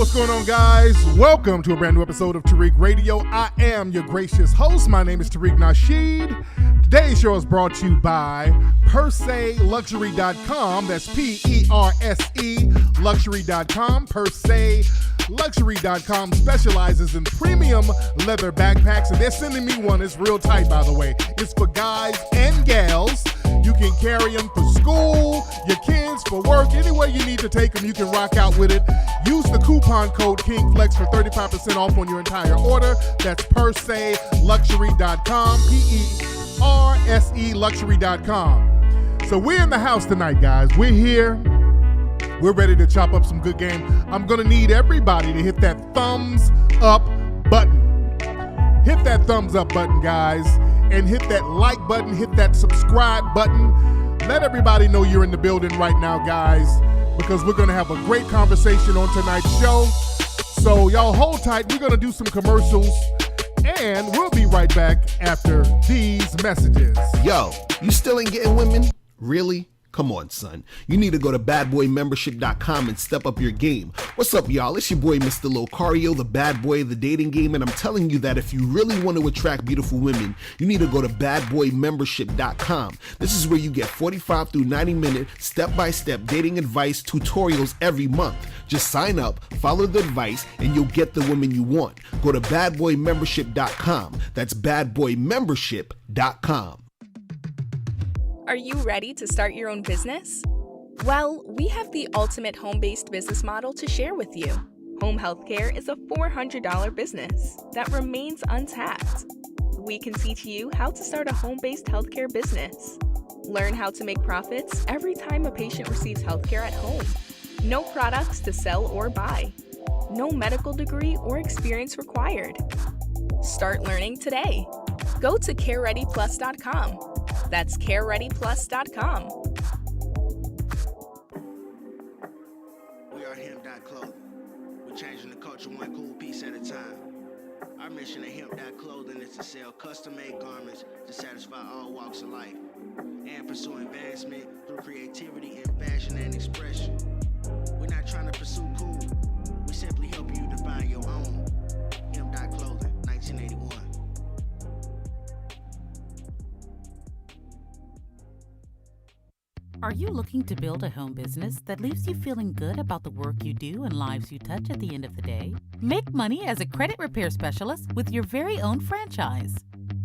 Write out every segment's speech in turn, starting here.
What's going on, guys? Welcome to a brand new episode of Tariq Radio. I am your gracious host. My name is Tariq Nasheed. Today's show is brought to you by PerSeLuxury.com. That's P-E-R-S-E Luxury.com. PerSeLuxury.com specializes in premium leather backpacks, and they're sending me one. It's real tight, by the way. It's for guys and gals. You can carry them for school, your kids, for work, anywhere you need to take them, you can rock out with it. Use the coupon code KINGFLEX for 35% off on your entire order. That's PerSeLuxury.com, P-E-R-S-E Luxury.com. So we're in the house tonight, guys. We're here. We're ready to chop up some good game. I'm going to need everybody to hit that thumbs up button. Hit that thumbs up button, guys, and hit that like button, hit that subscribe button. Let everybody know you're in the building right now, guys, because we're going to have a great conversation on tonight's show. So y'all hold tight. We're going to do some commercials, and we'll be right back after these messages. Yo, you still ain't getting women? Really? Come on, son. You need to go to badboymembership.com and step up your game. What's up, y'all? It's your boy, Mr. Locario, the bad boy of the dating game, and I'm telling you that if you really want to attract beautiful women, you need to go to badboymembership.com. This is where you get 45 through 90-minute step-by-step dating advice tutorials every month. Just sign up, follow the advice, and you'll get the women you want. Go to badboymembership.com. That's badboymembership.com. Are you ready to start your own business? Well, we have the ultimate home-based business model to share with you. Home healthcare is a $400 business that remains untapped. We can teach you how to start a home-based healthcare business. Learn how to make profits every time a patient receives healthcare at home. No products to sell or buy. No medical degree or experience required. Start learning today. Go to CareReadyPlus.com. That's CareReadyPlus.com. We are Hemp.Clothing. We're changing the culture one cool piece at a time. Our mission at Hemp.Clothing is to sell custom-made garments to satisfy all walks of life and pursue advancement through creativity in fashion and expression. We're not trying to pursue cool. We simply help you define your own. Hemp.Clothing, 1981. Are you looking to build a home business that leaves you feeling good about the work you do and lives you touch at the end of the day? Make money as a credit repair specialist with your very own franchise.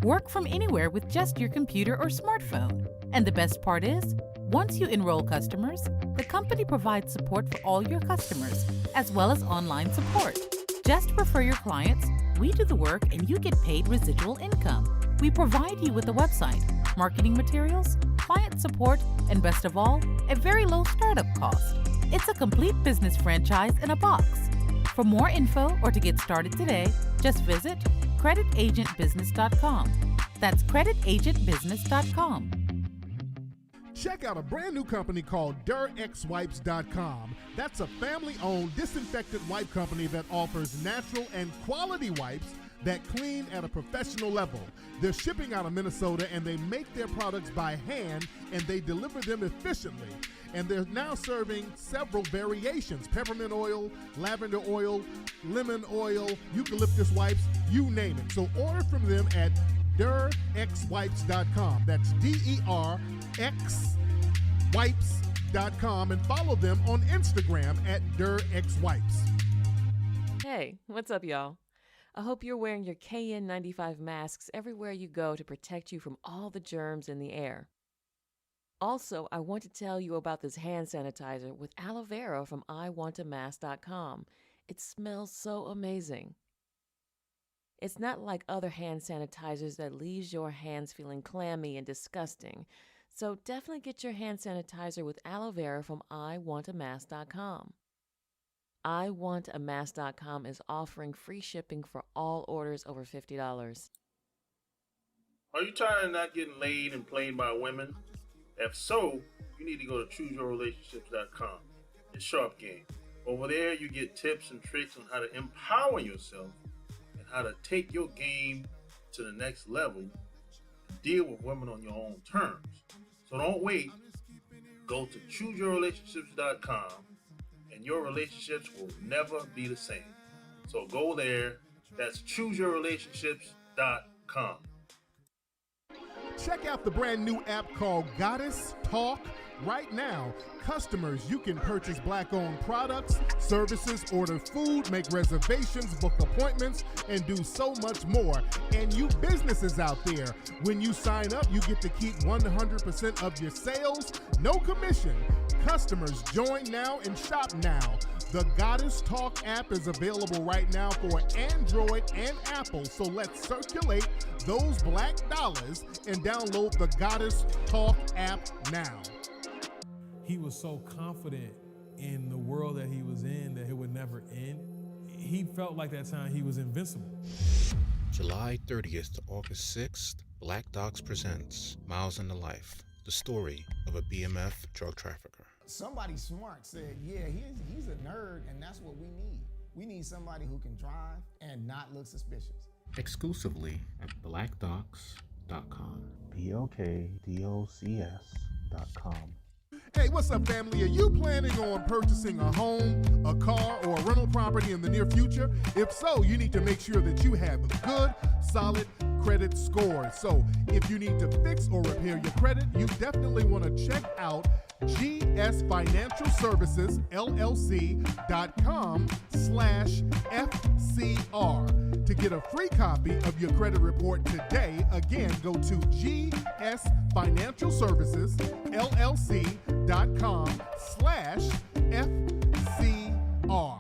Work from anywhere with just your computer or smartphone. And the best part is, once you enroll customers, the company provides support for all your customers, as well as online support. Just refer your clients, we do the work, and you get paid residual income. We provide you with a website, marketing materials, client support, and best of all, a very low startup cost. It's a complete business franchise in a box. For more info or to get started today, just visit creditagentbusiness.com. That's creditagentbusiness.com. Check out a brand new company called DurXWipes.com. That's a family-owned disinfectant wipe company that offers natural and quality wipes that clean at a professional level. They're shipping out of Minnesota, and they make their products by hand, and they deliver them efficiently. And they're now serving several variations: peppermint oil, lavender oil, lemon oil, eucalyptus wipes, you name it. So order from them at DurXWipes.com. That's DurXWipes.com, and follow them on Instagram at DurXWipes. Hey, what's up, y'all? I hope you're wearing your KN95 masks everywhere you go to protect you from all the germs in the air. Also, I want to tell you about this hand sanitizer with aloe vera from iwantamask.com. It smells so amazing. It's not like other hand sanitizers that leaves your hands feeling clammy and disgusting. So definitely get your hand sanitizer with aloe vera from iwantamask.com. iwantamask.com is offering free shipping for all orders over $50. Are you tired of not getting laid and played by women? If so, you need to go to chooseyourrelationships.com. It's Sharp Game. Over there, you get tips and tricks on how to empower yourself and how to take your game to the next level and deal with women on your own terms. So don't wait. Go to chooseyourrelationships.com and your relationships will never be the same. So go there. That's chooseyourrelationships.com. Check out the brand new app called Goddess Talk. Right now, customers, you can purchase Black-owned products, services, order food, make reservations, book appointments, and do so much more. And you businesses out there, when you sign up, you get to keep 100% of your sales, no commission. Customers, join now and shop now. The Goddess Talk app is available right now for Android and Apple, so let's circulate those black dollars and download the Goddess Talk app now. He was so confident in the world that he was in that it would never end. He felt like that time he was invincible. July 30th to August 6th, Black Docs presents Miles in the Life, the story of a BMF drug trafficker. Somebody smart said, yeah, he's a nerd, and that's what we need. We need somebody who can drive and not look suspicious. Exclusively at blackdocs.com. BLKDOCS.com. Hey, what's up, family? Are you planning on purchasing a home, a car, or a rental property in the near future? If so, you need to make sure that you have a good, solid credit score. So if you need to fix or repair your credit, you definitely want to check out GS Financial Services LLC.com/FCR to get a free copy of your credit report today. Again, go to GS Financial Services LLC.com/FCR.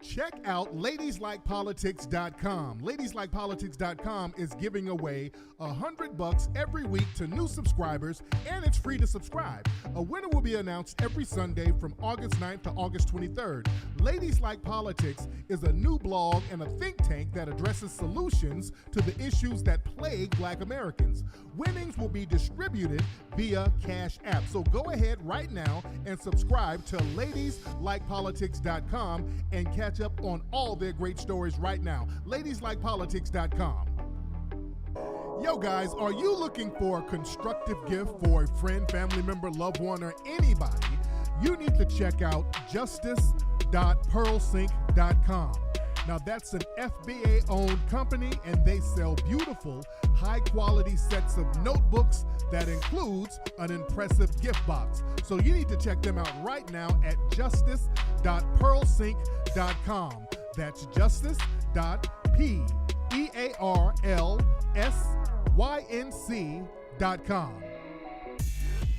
Check out LadiesLikePolitics.com. LadiesLikePolitics.com is giving away $100 every week to new subscribers, and it's free to subscribe. A winner will be announced every Sunday from August 9th to August 23rd. Ladies Like Politics is a new blog and a think tank that addresses solutions to the issues that plague Black Americans. Winnings will be distributed via CashApp. So go ahead right now and subscribe to LadiesLikePolitics.com and catch up on all their great stories right now. LadiesLikePolitics.com. Yo guys, are you looking for a constructive gift for a friend, family member, loved one, or anybody? You need to check out justice.pearlsync.com. Now that's an FBA-owned company, and they sell beautiful, high-quality sets of notebooks that includes an impressive gift box. So you need to check them out right now at justice.pearlsync.com. That's justice.pearlsync.com.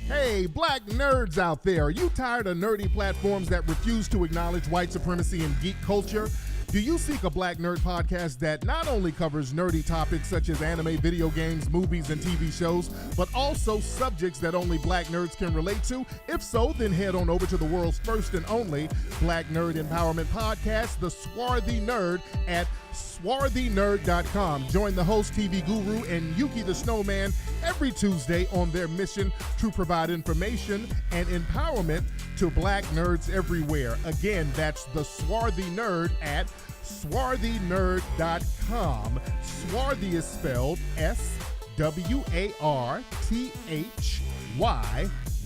Hey, Black nerds out there, are you tired of nerdy platforms that refuse to acknowledge white supremacy and geek culture? Do you seek a Black Nerd podcast that not only covers nerdy topics such as anime, video games, movies, and TV shows, but also subjects that only Black nerds can relate to? If so, then head on over to the world's first and only Black Nerd Empowerment Podcast, The Swarthy Nerd, at swarthynerd.com. Join the host, TV Guru, and Yuki the Snowman every Tuesday on their mission to provide information and empowerment to Black nerds everywhere. Again, that's The Swarthy Nerd at swarthynerd.com. Swarthy is spelled SWARTHY,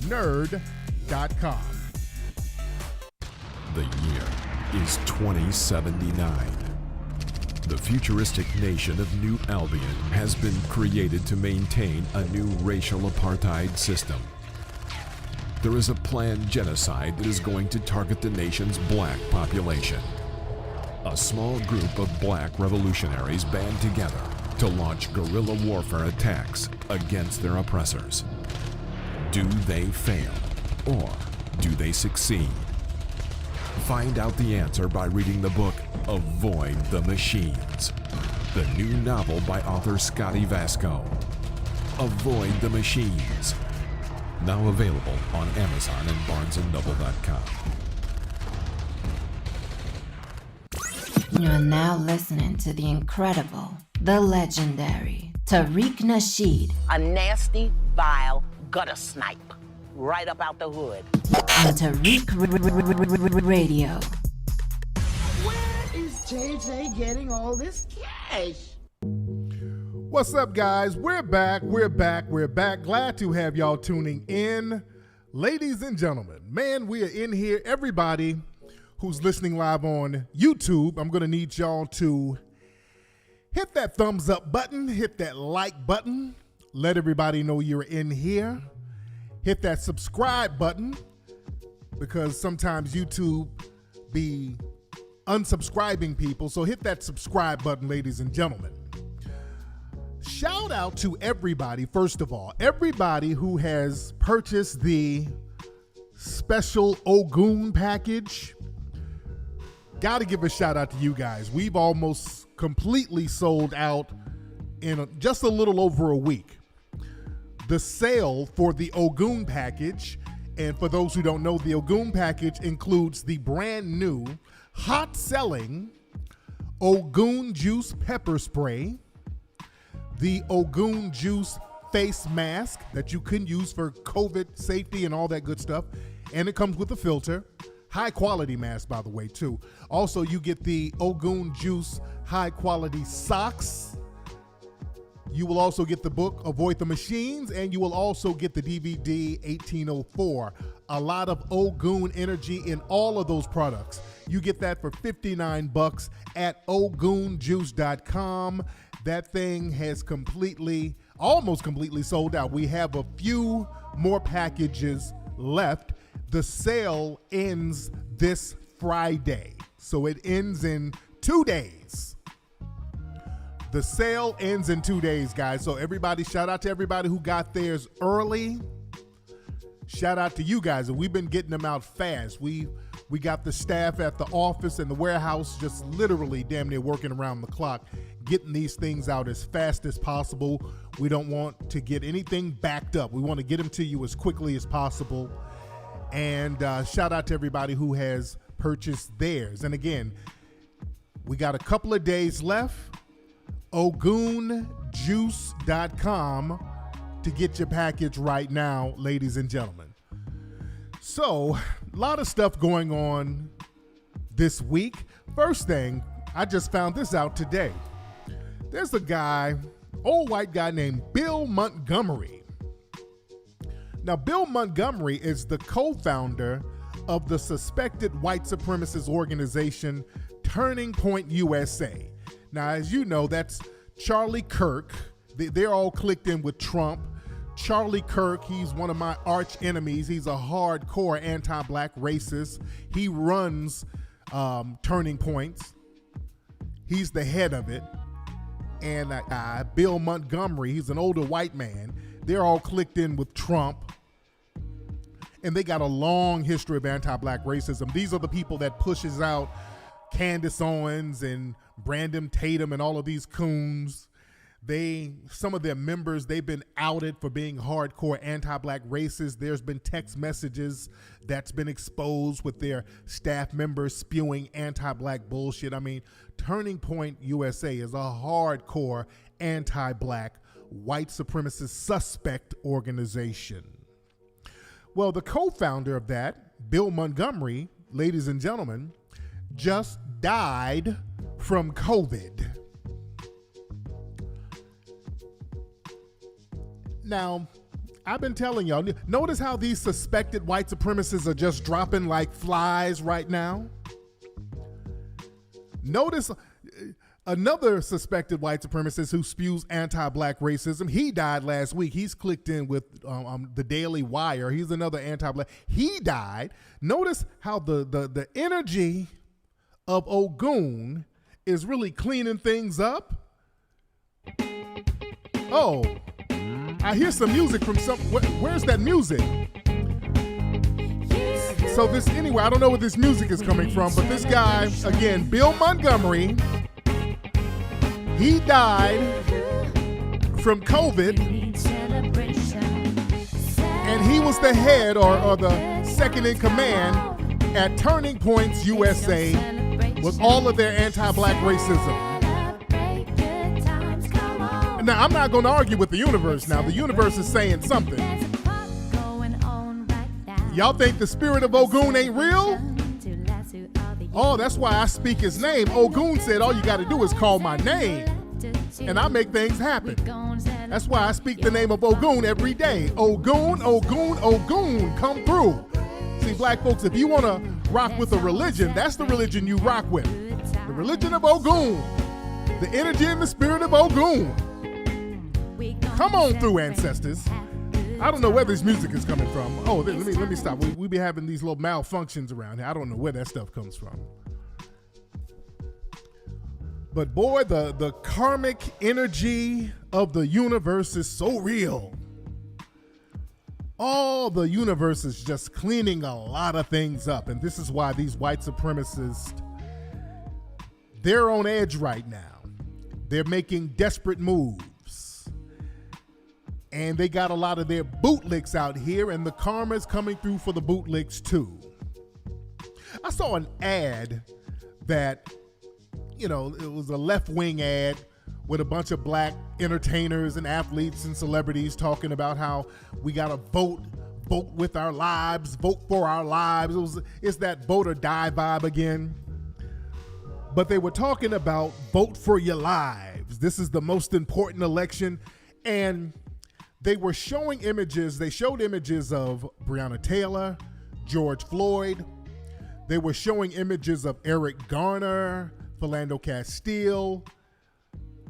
nerd.com. The year is 2079. The futuristic nation of New Albion has been created to maintain a new racial apartheid system. There is a planned genocide that is going to target the nation's black population. A small group of black revolutionaries band together to launch guerrilla warfare attacks against their oppressors. Do they fail, or do they succeed? Find out the answer by reading the book Avoid the Machines, the new novel by author Scotty Vasco. Avoid the Machines. Now available on Amazon and BarnesandNoble.com. You're now listening to the incredible, the legendary Tariq Nasheed. A nasty, vile gutter snipe. Right up out the hood. On Tariq Radio. Where is JJ getting all this cash? What's up, guys? We're back. Glad to have y'all tuning in. Ladies and gentlemen, man, we are in here. Everybody who's listening live on YouTube, I'm going to need y'all to hit that thumbs up button, hit that like button, let everybody know you're in here. Hit that subscribe button, because sometimes YouTube be unsubscribing people. So hit that subscribe button, ladies and gentlemen. Shout out to everybody, first of all, everybody who has purchased the special Ogun package. Got to give a shout out to you guys. We've almost completely sold out in just a little over a week. The sale for the Ogun package, and for those who don't know, the Ogun package includes the brand new hot-selling Ogun Juice pepper spray, the Ogun Juice face mask that you can use for COVID safety and all that good stuff. And it comes with a filter. High quality mask, by the way, too. Also, you get the Ogun Juice high quality socks. You will also get the book Avoid the Machines, and you will also get the DVD 1804. A lot of Ogun energy in all of those products. You get that for $59 at ogunjuice.com. That thing has almost completely sold out. We have a few more packages left. The sale ends this Friday, so it ends in 2 days. The sale ends in 2 days, guys. So everybody, shout out to everybody who got theirs early. Shout out to you guys. And we've been getting them out fast. We got the staff at the office and the warehouse just literally damn near working around the clock, getting these things out as fast as possible. We don't want to get anything backed up. We want to get them to you as quickly as possible. And shout out to everybody who has purchased theirs. And again, we got a couple of days left. ogunjuice.com to get your package right now, ladies and gentlemen. So, a lot of stuff going on this week. First thing, I just found this out today. There's a guy, old white guy named Bill Montgomery. Now, Bill Montgomery is the co-founder of the suspected white supremacist organization Turning Point USA. Now, as you know, that's Charlie Kirk. They're all clicked in with Trump. Charlie Kirk, he's one of my arch enemies. He's a hardcore anti-black racist. He runs Turning Points. He's the head of it. And Bill Montgomery, he's an older white man. They're all clicked in with Trump. And they got a long history of anti-black racism. These are the people that pushes out Candace Owens and Brandon Tatum and all of these coons. Some of their members, they've been outed for being hardcore anti-black racists. There's been text messages that's been exposed with their staff members spewing anti-black bullshit. I mean, Turning Point USA is a hardcore anti-black white supremacist suspect organization. Well, the co-founder of that, Bill Montgomery, ladies and gentlemen, just died from COVID. Now, I've been telling y'all, notice how these suspected white supremacists are just dropping like flies right now? Notice another suspected white supremacist who spews anti-black racism. He died last week. He's clicked in with the Daily Wire. He's another anti-black. He died. Notice how the energy of Ogun is really cleaning things up. Oh, I hear some music from where's that music? So anyway, I don't know where this music is coming from, but this guy, again, Bill Montgomery, he died from COVID, and he was the head or the second in command at Turning Points USA with all of their anti-black racism. Now, I'm not going to argue with the universe now. The universe is saying something. Y'all think the spirit of Ogun ain't real? Oh, that's why I speak his name. Ogun said all you got to do is call my name, and I make things happen. That's why I speak the name of Ogun every day. Ogun, Ogun, Ogun, come through. See, black folks, if you want to rock with a religion, that's the religion you rock with. The religion of Ogun. The energy and the spirit of Ogun. Come on through, ancestors. I don't know where this music is coming from. Oh, let me stop. We be having these little malfunctions around here. I don't know where that stuff comes from. But boy, the karmic energy of the universe is so real. All the universe is just cleaning a lot of things up. And this is why these white supremacists, they're on edge right now. They're making desperate moves. And they got a lot of their bootlicks out here, and the karma's coming through for the bootlicks too. I saw an ad that, it was a left-wing ad with a bunch of black entertainers and athletes and celebrities talking about how we gotta vote with our lives, vote for our lives. It's that vote or die vibe again. But they were talking about vote for your lives. This is the most important election. And they were showing images. They showed images of Breonna Taylor, George Floyd. They were showing images of Eric Garner, Philando Castile,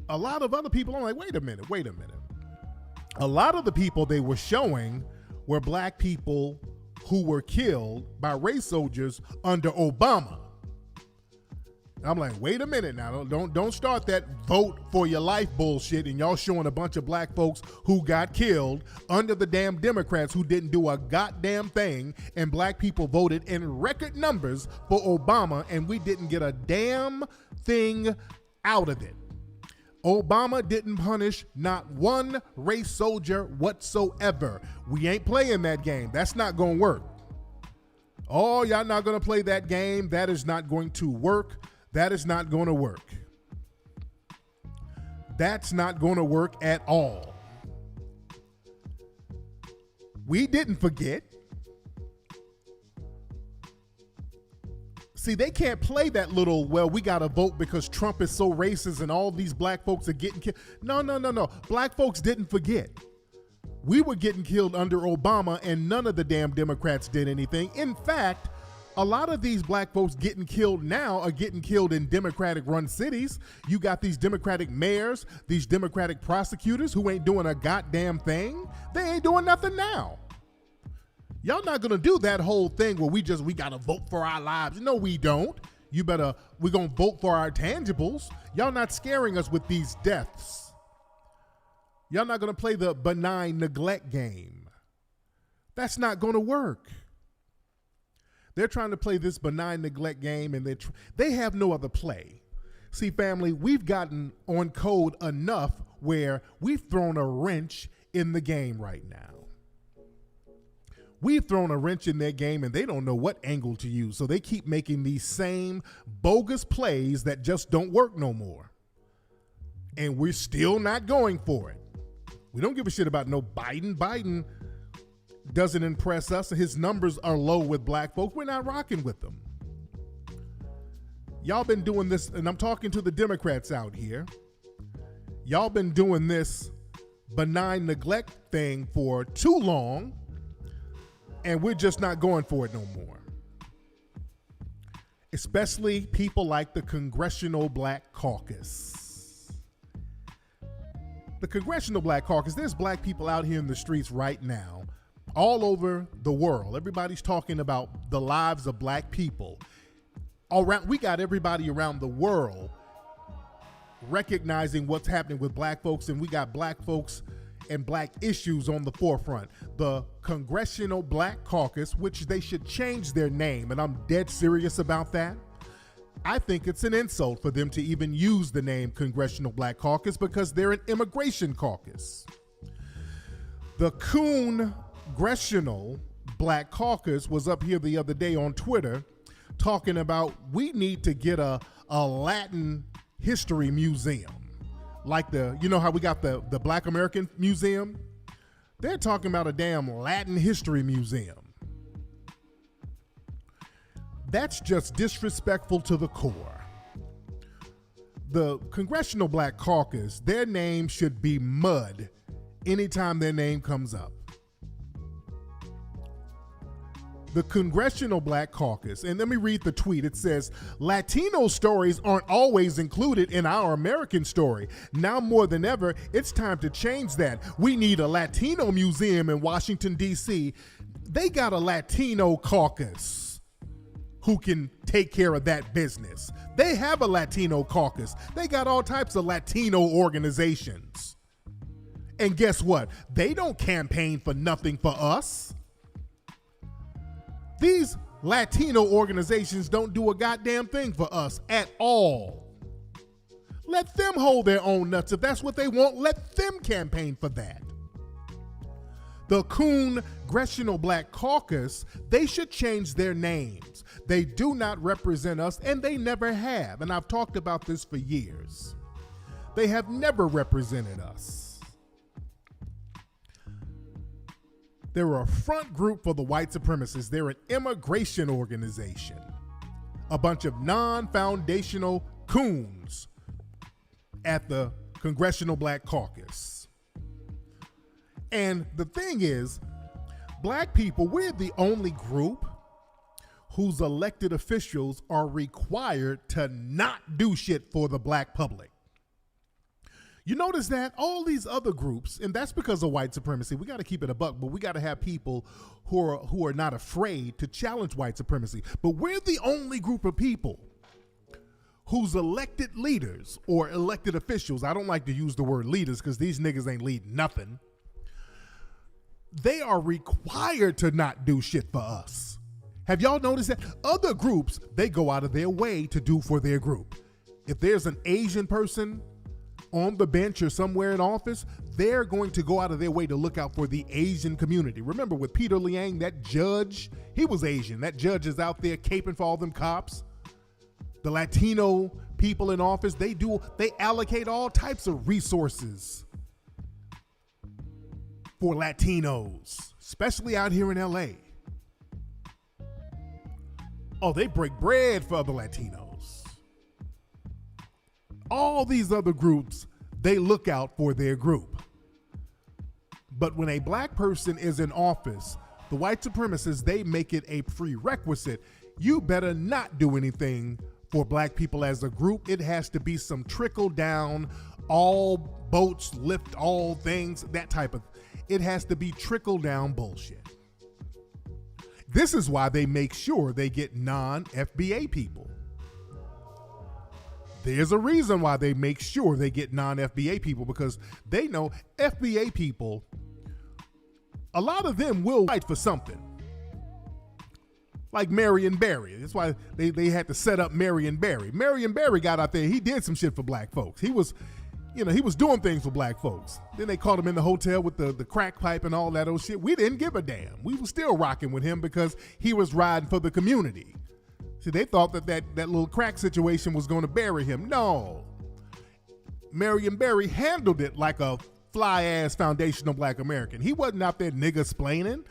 a lot of other people. I'm like, wait a minute. A lot of the people they were showing were black people who were killed by race soldiers under Obama. I'm like, wait a minute now. Don't start that vote for your life bullshit and y'all showing a bunch of black folks who got killed under the damn Democrats who didn't do a goddamn thing, and black people voted in record numbers for Obama and we didn't get a damn thing out of it. Obama didn't punish not one race soldier whatsoever. We ain't playing that game. That's not gonna work. Oh, y'all not gonna play that game. That is not going to work. That is not going to work. That's not going to work at all. We didn't forget. See, they can't play that little, well, we got to vote because Trump is so racist and all these black folks are getting killed. No. Black folks didn't forget. We were getting killed under Obama and none of the damn Democrats did anything. In fact, a lot of these black folks getting killed now are getting killed in Democratic-run cities. You got these Democratic mayors, these Democratic prosecutors who ain't doing a goddamn thing. They ain't doing nothing now. Y'all not gonna do that whole thing where we gotta vote for our lives. No, we don't. We're gonna vote for our tangibles. Y'all not scaring us with these deaths. Y'all not gonna play the benign neglect game. That's not gonna work. They're trying to play this benign neglect game, and they have no other play. See, family, we've gotten on code enough where we've thrown a wrench in the game right now. We've thrown a wrench in their game, and they don't know what angle to use. So they keep making these same bogus plays that just don't work no more. And we're still not going for it. We don't give a shit about no Biden. Biden doesn't impress us. His numbers are low with black folks. We're not rocking with them. Y'all been doing this, and I'm talking to the Democrats out here. Y'all been doing this benign neglect thing for too long, and we're just not going for it no more. Especially people like the Congressional Black Caucus. The Congressional Black Caucus, there's black people out here in the streets right now all over the world. Everybody's talking about the lives of black people. We got everybody around the world recognizing what's happening with black folks, and we got black folks and black issues on the forefront. The Congressional Black Caucus, which they should change their name, and I'm dead serious about that. I think it's an insult for them to even use the name Congressional Black Caucus because they're an immigration caucus. The Congressional Black Caucus was up here the other day on Twitter talking about we need to get a Latin history museum. Like how we got the Black American Museum? They're talking about a damn Latin history museum. That's just disrespectful to the core. The Congressional Black Caucus, their name should be mud anytime their name comes up. The Congressional Black Caucus, and let me read the tweet. It says, Latino stories aren't always included in our American story. Now more than ever, it's time to change that. We need a Latino museum in Washington, D.C. They got a Latino caucus who can take care of that business. They have a Latino caucus. They got all types of Latino organizations. And guess what? They don't campaign for nothing for us. These Latino organizations don't do a goddamn thing for us at all. Let them hold their own nuts. If that's what they want, let them campaign for that. The Congressional Black Caucus, they should change their names. They do not represent us, and they never have. And I've talked about this for years. They have never represented us. They're a front group for the white supremacists. They're an immigration organization. A bunch of non-foundational coons at the Congressional Black Caucus. And the thing is, black people, we're the only group whose elected officials are required to not do shit for the black public. You notice that all these other groups, and that's because of white supremacy, we got to keep it a buck, but we got to have people who are not afraid to challenge white supremacy. But we're the only group of people whose elected leaders or elected officials, I don't like to use the word leaders because these niggas ain't leading nothing. They are required to not do shit for us. Have y'all noticed that? Other groups, they go out of their way to do for their group. If there's an Asian person on the bench or somewhere in office, they're going to go out of their way to look out for the Asian community. Remember with Peter Liang, that judge, he was Asian. That judge is out there caping for all them cops. The Latino people in office, they allocate all types of resources for Latinos, especially out here in LA. Oh, they break bread for other Latinos. All these other groups, they look out for their group. But when a black person is in office, the white supremacists, they make it a prerequisite. You better not do anything for black people as a group. It has to be some trickle down, all boats lift all things, that type of, it has to be trickle down bullshit. This is why they make sure they get non-FBA people. There's a reason why they make sure they get non-FBA people, because they know FBA people, a lot of them will fight for something. Like Marion Barry. That's why they had to set up Marion Barry. Marion Barry got out there, he did some shit for black folks. He was doing things for black folks. Then they caught him in the hotel with the crack pipe and all that old shit. We didn't give a damn. We were still rocking with him because he was riding for the community. See, they thought that little crack situation was going to bury him. No. Marion Barry handled it like a fly-ass foundational black American. He wasn't out there nigga-splaining.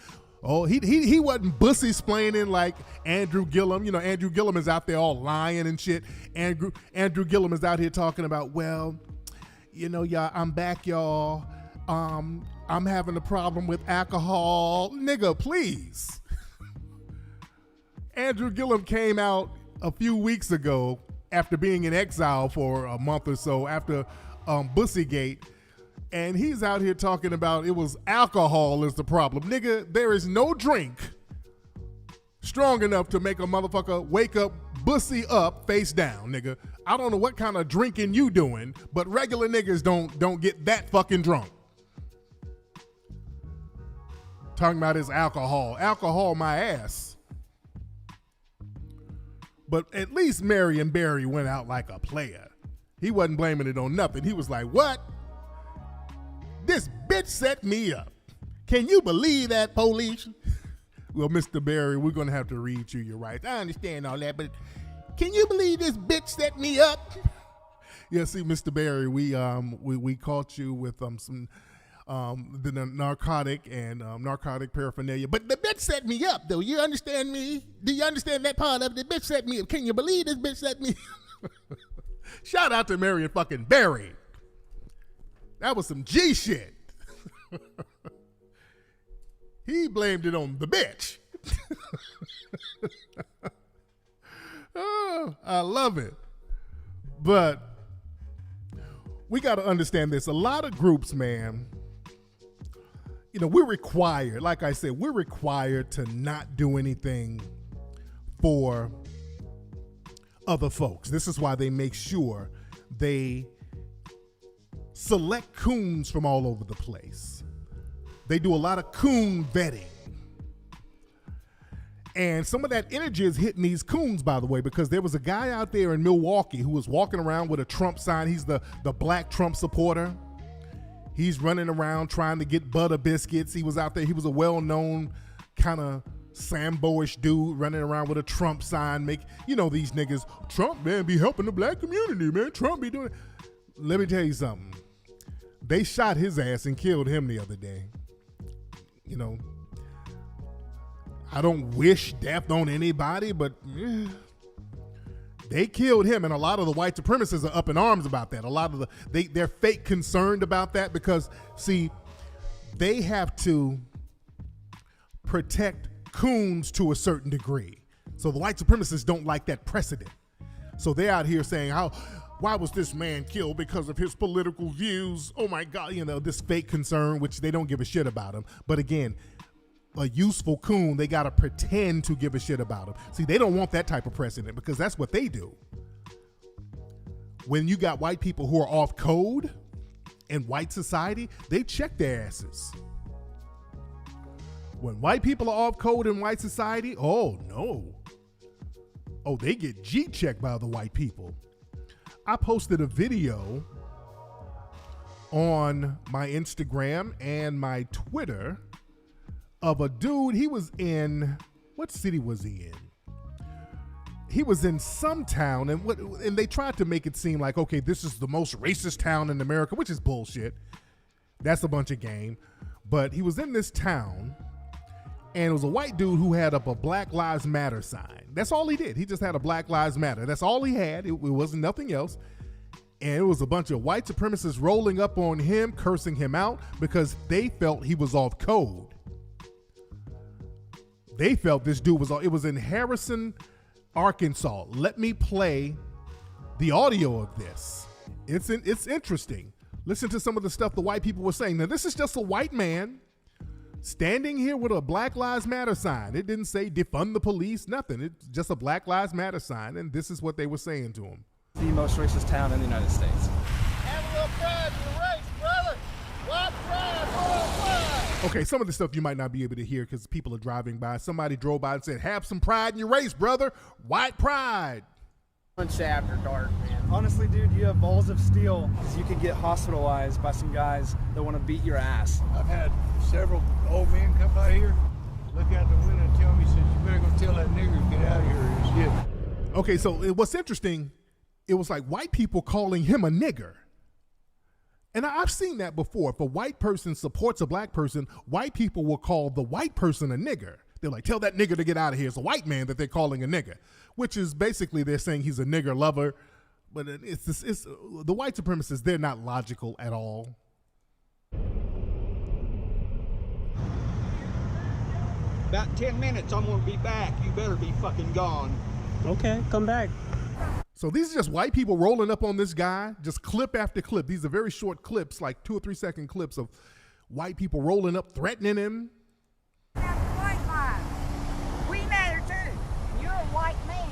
Oh, he wasn't bussy-splaining like Andrew Gillum. You know, Andrew Gillum is out there all lying and shit. Andrew Gillum is out here talking about, well, you know, y'all, I'm back, y'all. I'm having a problem with alcohol. Nigga, please. Andrew Gillum came out a few weeks ago after being in exile for a month or so after Bussygate, and he's out here talking about it was alcohol is the problem. Nigga, there is no drink strong enough to make a motherfucker wake up, bussy up, face down, nigga. I don't know what kind of drinking you doing, but regular niggas don't get that fucking drunk. Talking about his alcohol. Alcohol my ass. But at least Marion Barry went out like a player. He wasn't blaming it on nothing. He was like, what? This bitch set me up. Can you believe that, police? Well, Mr. Barry, we're going to have to read you your rights. I understand all that, but can you believe this bitch set me up? Yeah, see, Mr. Barry, we caught you with some the narcotic and narcotic paraphernalia. But the bitch set me up, though. You understand me? Do you understand that part of it? The bitch set me up. Can you believe this bitch set me up? Shout out to Marion fucking Barry. That was some G shit. He blamed it on the bitch. Oh, I love it. But we got to understand this. A lot of groups, man, you know, we're required, like I said, we're required to not do anything for other folks. This is why they make sure they select coons from all over the place. They do a lot of coon vetting. And some of that energy is hitting these coons, by the way, because there was a guy out there in Milwaukee who was walking around with a Trump sign. He's the black Trump supporter. He's running around trying to get butter biscuits. He was out there. He was a well-known kind of Sambo-ish dude running around with a Trump sign. You know, these niggas, Trump, man, be helping the black community, man. Trump be doing it. Let me tell you something. They shot his ass and killed him the other day. You know, I don't wish death on anybody, but they killed him, and a lot of the white supremacists are up in arms about that. A lot of they're fake concerned about that because, see, they have to protect coons to a certain degree. So the white supremacists don't like that precedent. So they're out here saying, why was this man killed? Because of his political views. Oh my God, you know, this fake concern, which they don't give a shit about him. But again, a useful coon, they got to pretend to give a shit about him. See, they don't want that type of precedent because that's what they do. When you got white people who are off code in white society, they check their asses. When white people are off code in white society, oh no. Oh, they get G-checked by the white people. I posted a video on my Instagram and my Twitter of a dude. He was in, what city was he in? He was in some town, and they tried to make it seem like, okay, this is the most racist town in America, which is bullshit. That's a bunch of game. But he was in this town, and it was a white dude who had up a Black Lives Matter sign. That's all he did. He just had a Black Lives Matter. That's all he had. It wasn't nothing else. And it was a bunch of white supremacists rolling up on him, cursing him out because they felt he was off code. They felt this dude it was in Harrison, Arkansas. Let me play the audio of this. It's interesting. Listen to some of the stuff the white people were saying. Now, this is just a white man standing here with a Black Lives Matter sign. It didn't say defund the police, nothing. It's just a Black Lives Matter sign, and this is what they were saying to him. The most racist town in the United States. Have a little pride in your race, brother. White pride, worldwide. Okay, some of the stuff you might not be able to hear because people are driving by. Somebody drove by and said, have some pride in your race, brother. White pride. Once after dark, man. Honestly, dude, you have balls of steel because you could get hospitalized by some guys that want to beat your ass. I've had several old men come by here, look out the window and tell me, said, you better go tell that nigger to get out of here and shit. Okay, so what's interesting, it was like white people calling him a nigger. And I've seen that before. If a white person supports a black person, white people will call the white person a nigger. They're like, tell that nigger to get out of here. It's a white man that they're calling a nigger, which is basically they're saying he's a nigger lover. But it's the white supremacists, they're not logical at all. About 10 minutes, I'm going to be back. You better be fucking gone. Okay, come back. So these are just white people rolling up on this guy, just clip after clip. These are very short clips, like 2 or 3 second clips of white people rolling up, threatening him. White lives. We matter too. You're a white man.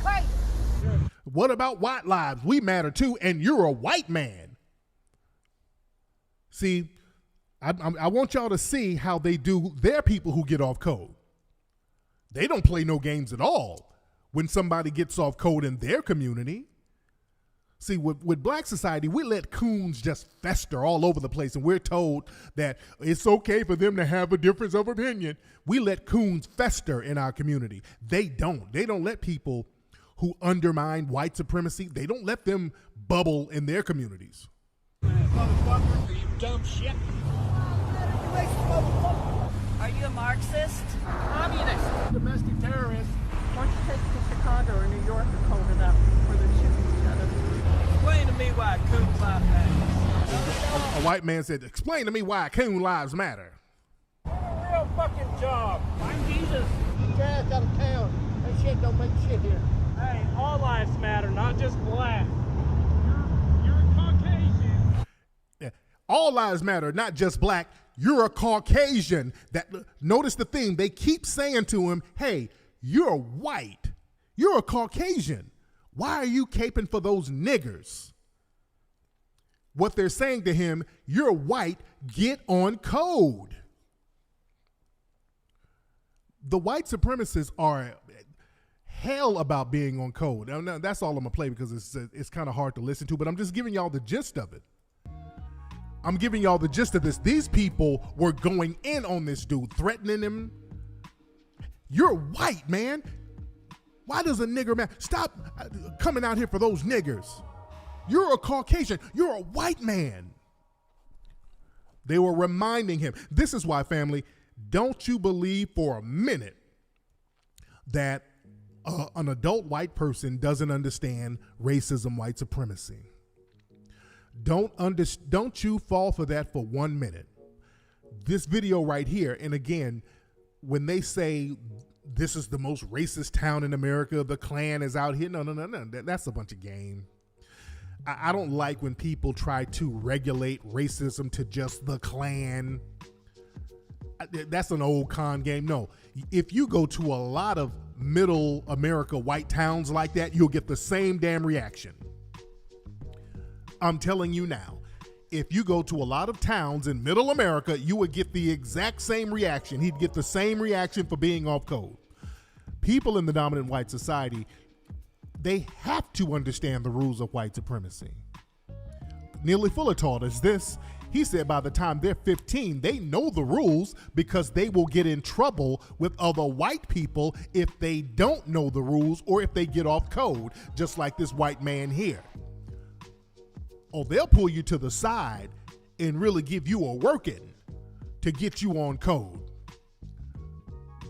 Crazy. What about white lives? We matter too, and you're a white man. See, I want y'all to see how they do their people who get off code. They don't play no games at all when somebody gets off code in their community. See, with black society, we let coons just fester all over the place, and we're told that it's okay for them to have a difference of opinion. We let coons fester in our community. They don't. They don't let people who undermine white supremacy, they don't let them bubble in their communities. Motherfucker, you dumb shit. Are you a Marxist? Communist. Domestic terrorist. Why don't you take it to Chicago or New York and hold it up where they're shooting each other? Explain to me why a coon's life matters. A white man said, explain to me why coon lives matter. Real fucking job. I'm Jesus. Get your ass out of town. That shit don't make shit here. Hey, all lives matter, not just black. You're a Caucasian. Yeah. All lives matter, not just black. You're a Caucasian. Notice the theme. They keep saying to him, hey, you're white. You're a Caucasian. Why are you caping for those niggers? What they're saying to him, you're white, get on code. The white supremacists are hell about being on code. Now, that's all I'm gonna play because it's kind of hard to listen to, but I'm just giving y'all the gist of it. I'm giving y'all the gist of this. These people were going in on this dude, threatening him. You're white, man. Why does a nigger man stop coming out here for those niggers? You're a Caucasian. You're a white man. They were reminding him. This is why, family, don't you believe for a minute that an adult white person doesn't understand racism, white supremacy. Don't you fall for that for 1 minute. This video right here, and again, when they say this is the most racist town in America, the Klan is out here. No. That's a bunch of game. I don't like when people try to regulate racism to just the Klan. That's an old con game. No, if you go to a lot of middle America white towns like that, you'll get the same damn reaction. I'm telling you now, if you go to a lot of towns in middle America, you would get the exact same reaction. He'd get the same reaction for being off code. People in the dominant white society, they have to understand the rules of white supremacy. Neely Fuller taught us this. He said by the time they're 15, they know the rules because they will get in trouble with other white people if they don't know the rules or if they get off code, just like this white man here. Or they'll pull you to the side and really give you a working to get you on code.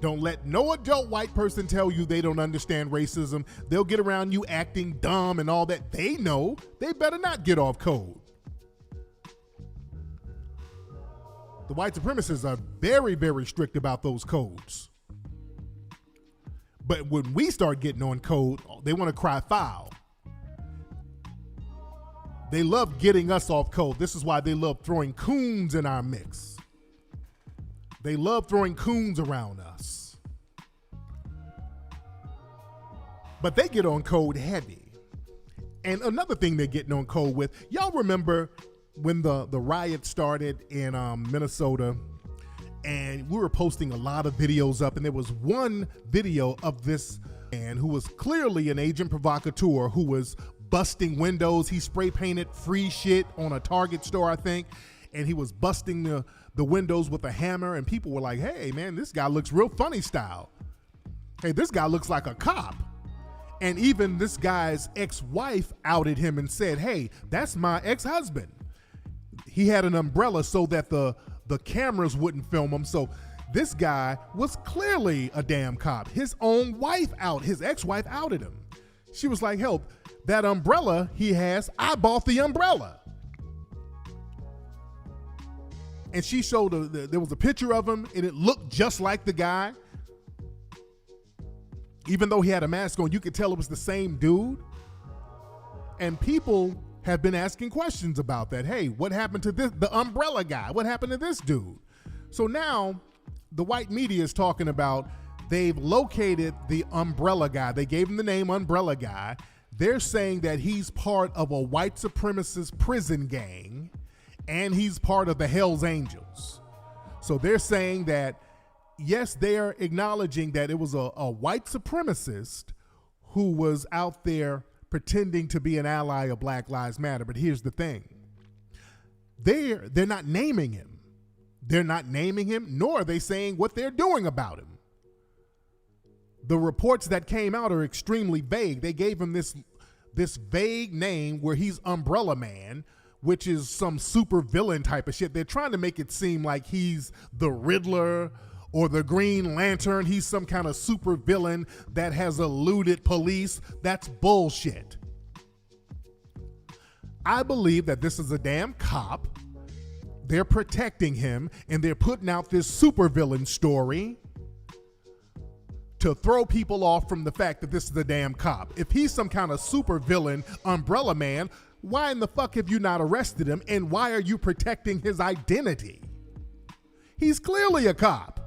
Don't let no adult white person tell you they don't understand racism. They'll get around you acting dumb and all that. They know they better not get off code. The white supremacists are very, very strict about those codes. But when we start getting on code, they want to cry foul. They love getting us off code. This is why they love throwing coons in our mix. They love throwing coons around us. But they get on code heavy. And another thing they're getting on code with, y'all remember when the riot started in Minnesota, and we were posting a lot of videos up, and there was one video of this man who was clearly an agent provocateur who was busting windows. He spray painted free shit on a Target store, I think, and he was busting the windows with a hammer, and people were like, hey man, this guy looks real funny style. Hey, this guy looks like a cop. And even this guy's ex-wife outed him and said, hey, that's my ex-husband. He had an umbrella so that the cameras wouldn't film him. So this guy was clearly a damn cop. His own wife his ex-wife outed him. She was like, help, that umbrella he has, I bought the umbrella. And she showed, there was a picture of him and it looked just like the guy. Even though he had a mask on, you could tell it was the same dude. And people have been asking questions about that. Hey, what happened to the umbrella guy? What happened to this dude? So now the white media is talking about they've located the umbrella guy. They gave him the name Umbrella Guy. They're saying that he's part of a white supremacist prison gang and he's part of the Hells Angels. So they're saying that, yes, they are acknowledging that it was a white supremacist who was out there pretending to be an ally of Black Lives Matter. But here's the thing. They're not naming him. They're not naming him, nor are they saying what they're doing about him. The reports that came out are extremely vague. They gave him this vague name where he's Umbrella Man, which is some super villain type of shit. They're trying to make it seem like he's the Riddler or the Green Lantern. He's some kind of super villain that has eluded police. That's bullshit. I believe that this is a damn cop. They're protecting him, and they're putting out this supervillain story to throw people off from the fact that this is a damn cop. If he's some kind of supervillain umbrella man, why in the fuck have you not arrested him, and why are you protecting his identity? He's clearly a cop.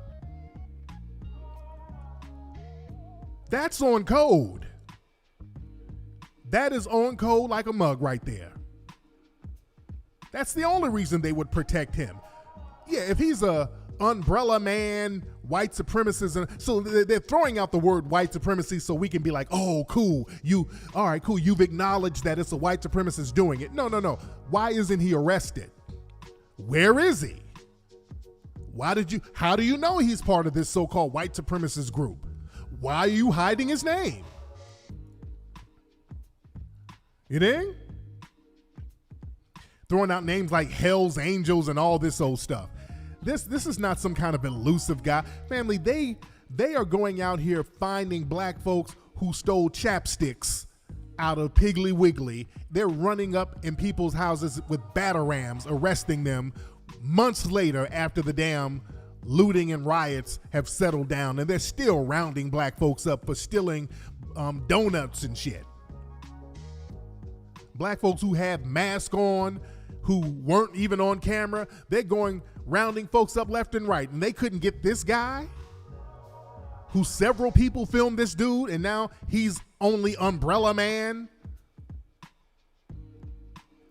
That's on code. That is on code like a mug right there. That's the only reason they would protect him. Yeah, if he's a umbrella man, white supremacist, and so they're throwing out the word white supremacy so we can be like, oh, cool. All right, cool. You've acknowledged that it's a white supremacist doing it. No. Why isn't he arrested? Where is he? How do you know he's part of this so-called white supremacist group? Why are you hiding his name? You think? Throwing out names like Hell's Angels and all this old stuff. This is not some kind of elusive guy. Family, they are going out here finding black folks who stole chapsticks out of Piggly Wiggly. They're running up in people's houses with batarams, arresting them months later after the damn looting and riots have settled down, and they're still rounding black folks up for stealing donuts and shit. Black folks who have masks on, who weren't even on camera, they're going rounding folks up left and right, and they couldn't get this guy who several people filmed this dude, and now he's only umbrella man.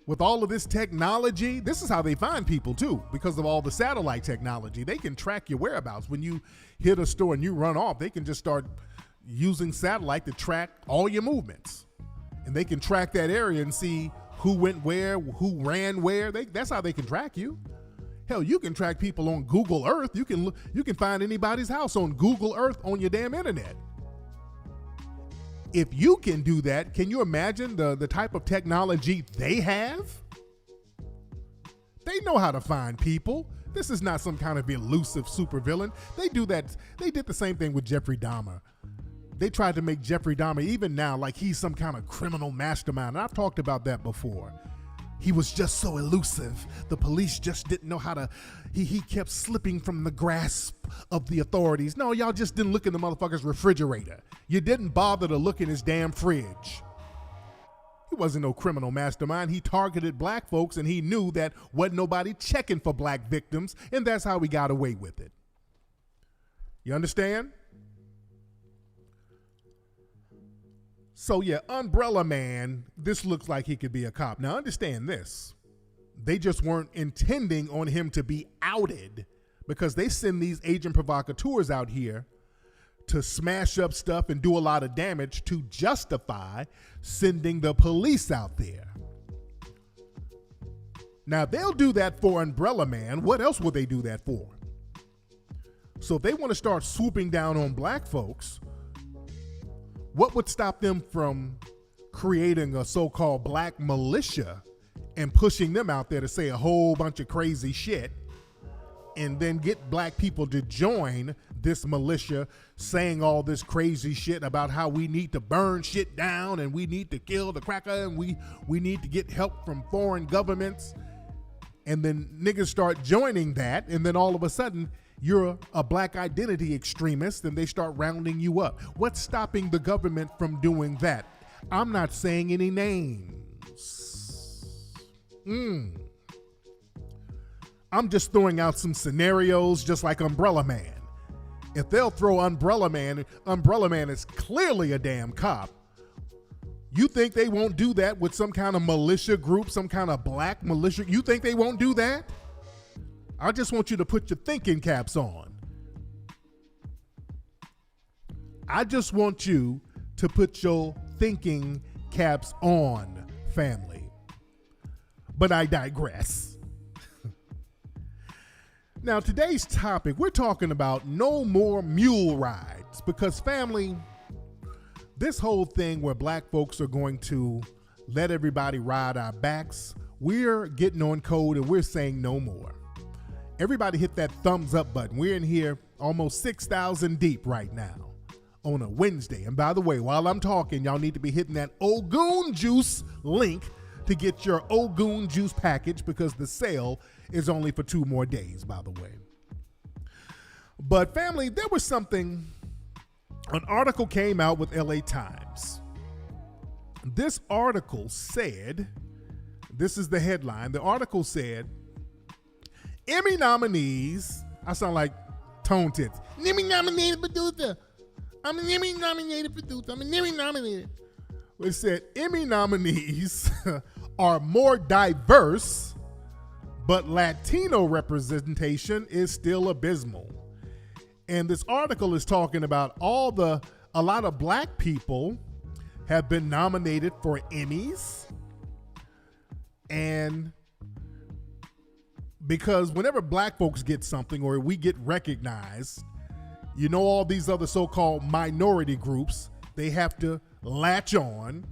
With all of this technology, this is how they find people too, because of all the satellite technology. They can track your whereabouts. When you hit a store and you run off, they can just start using satellite to track all your movements. And they can track that area and see who went where, who ran where. That's how they can track you. Hell, you can track people on Google Earth. You can find anybody's house on Google Earth on your damn internet. If you can do that, can you imagine the type of technology they have? They know how to find people. This is not some kind of elusive supervillain. They do that. They did the same thing with Jeffrey Dahmer. They tried to make Jeffrey Dahmer, even now, like he's some kind of criminal mastermind. And I've talked about that before. He was just so elusive. The police just didn't know how to, he kept slipping from the grasp of the authorities. No, y'all just didn't look in the motherfucker's refrigerator. You didn't bother to look in his damn fridge. He wasn't no criminal mastermind. He targeted black folks, and he knew that wasn't nobody checking for black victims, and that's how he got away with it. You understand? So yeah, Umbrella Man, this looks like he could be a cop. Now understand this. They just weren't intending on him to be outed, because they send these agent provocateurs out here to smash up stuff and do a lot of damage to justify sending the police out there. Now they'll do that for Umbrella Man. What else would they do that for? So if they want to start swooping down on black folks, what would stop them from creating a so-called black militia and pushing them out there to say a whole bunch of crazy shit and then get black people to join this militia saying all this crazy shit about how we need to burn shit down and we need to kill the cracker and we need to get help from foreign governments? And then niggas start joining that, and then all of a sudden you're a black identity extremist and they start rounding you up. What's stopping the government from doing that? I'm not saying any names. I'm just throwing out some scenarios, just like Umbrella Man. If they'll throw Umbrella Man is clearly a damn cop. You think they won't do that with some kind of militia group, some kind of black militia? You think they won't do that? I just want you to put your thinking caps on. I just want you to put your thinking caps on, family. But I digress. Now, today's topic, we're talking about no more mule rides, because family, this whole thing where black folks are going to let everybody ride our backs, we're getting on code and we're saying no more. Everybody hit that thumbs up button. We're in here almost 6,000 deep right now on a Wednesday. And by the way, while I'm talking, y'all need to be hitting that Ogoon Juice link to get your Ogun juice package because the sale is only for 2 more days, by the way. But family, there was something, an article came out with LA Times. This article said, this is the headline. The article said, Emmy nominees, I sound like Tone Tits. Emmy nominated producer. I'm an Emmy nominated producer. I'm an Emmy nominated. It said Emmy nominees are more diverse, but Latino representation is still abysmal. And this article is talking about a lot of black people have been nominated for Emmys. And because whenever black folks get something or we get recognized, you know, all these other so-called minority groups, they have to latch on.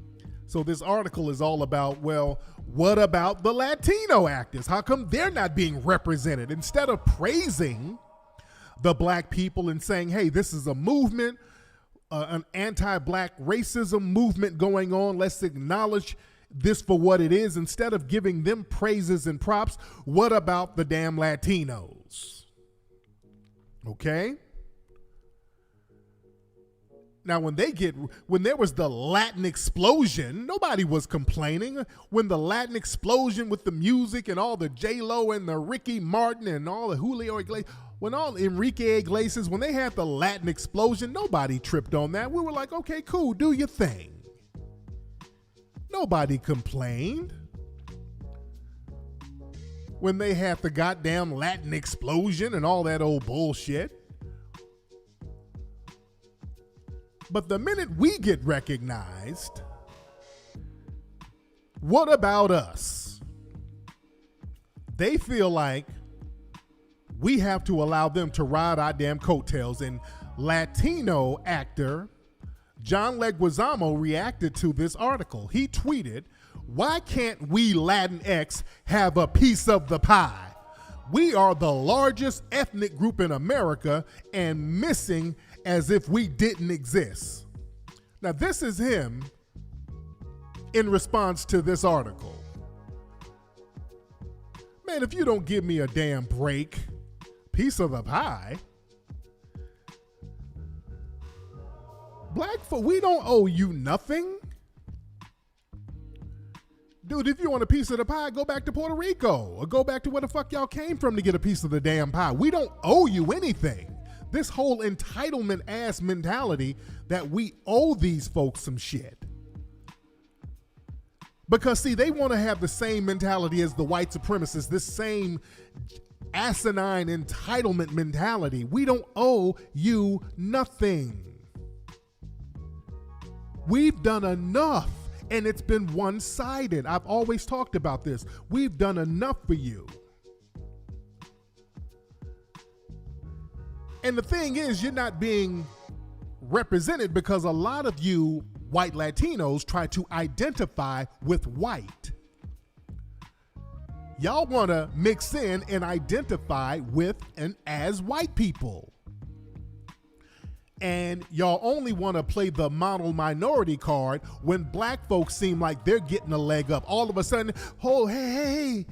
So this article is all about, well, what about the Latino actors? How come they're not being represented? Instead of praising the black people and saying, hey, this is a movement, an anti-black racism movement going on. Let's acknowledge this for what it is. Instead of giving them praises and props, what about the damn Latinos? Okay? Now, when there was the Latin explosion, nobody was complaining. When the Latin explosion with the music and all the J-Lo and the Ricky Martin and all the Julio Iglesias, when all Enrique Iglesias, when they had the Latin explosion, nobody tripped on that. We were like, okay, cool, do your thing. Nobody complained. When they had the goddamn Latin explosion and all that old bullshit. But the minute we get recognized, what about us? They feel like we have to allow them to ride our damn coattails. And Latino actor John Leguizamo reacted to this article. He tweeted, "Why can't we Latinx have a piece of the pie? We are the largest ethnic group in America and missing as if we didn't exist." Now, this is him in response to this article. Man, if you don't give me a damn break, piece of the pie. Black folk, we don't owe you nothing. Dude, if you want a piece of the pie, go back to Puerto Rico or go back to where the fuck y'all came from to get a piece of the damn pie. We don't owe you anything. This whole entitlement ass mentality that we owe these folks some shit. Because see, they want to have the same mentality as the white supremacists, this same asinine entitlement mentality. We don't owe you nothing. We've done enough, and it's been one-sided. I've always talked about this. We've done enough for you. And the thing is, you're not being represented because a lot of you white Latinos try to identify with white. Y'all want to mix in and identify with and as white people. And y'all only want to play the model minority card when black folks seem like they're getting a leg up. All of a sudden, oh, hey,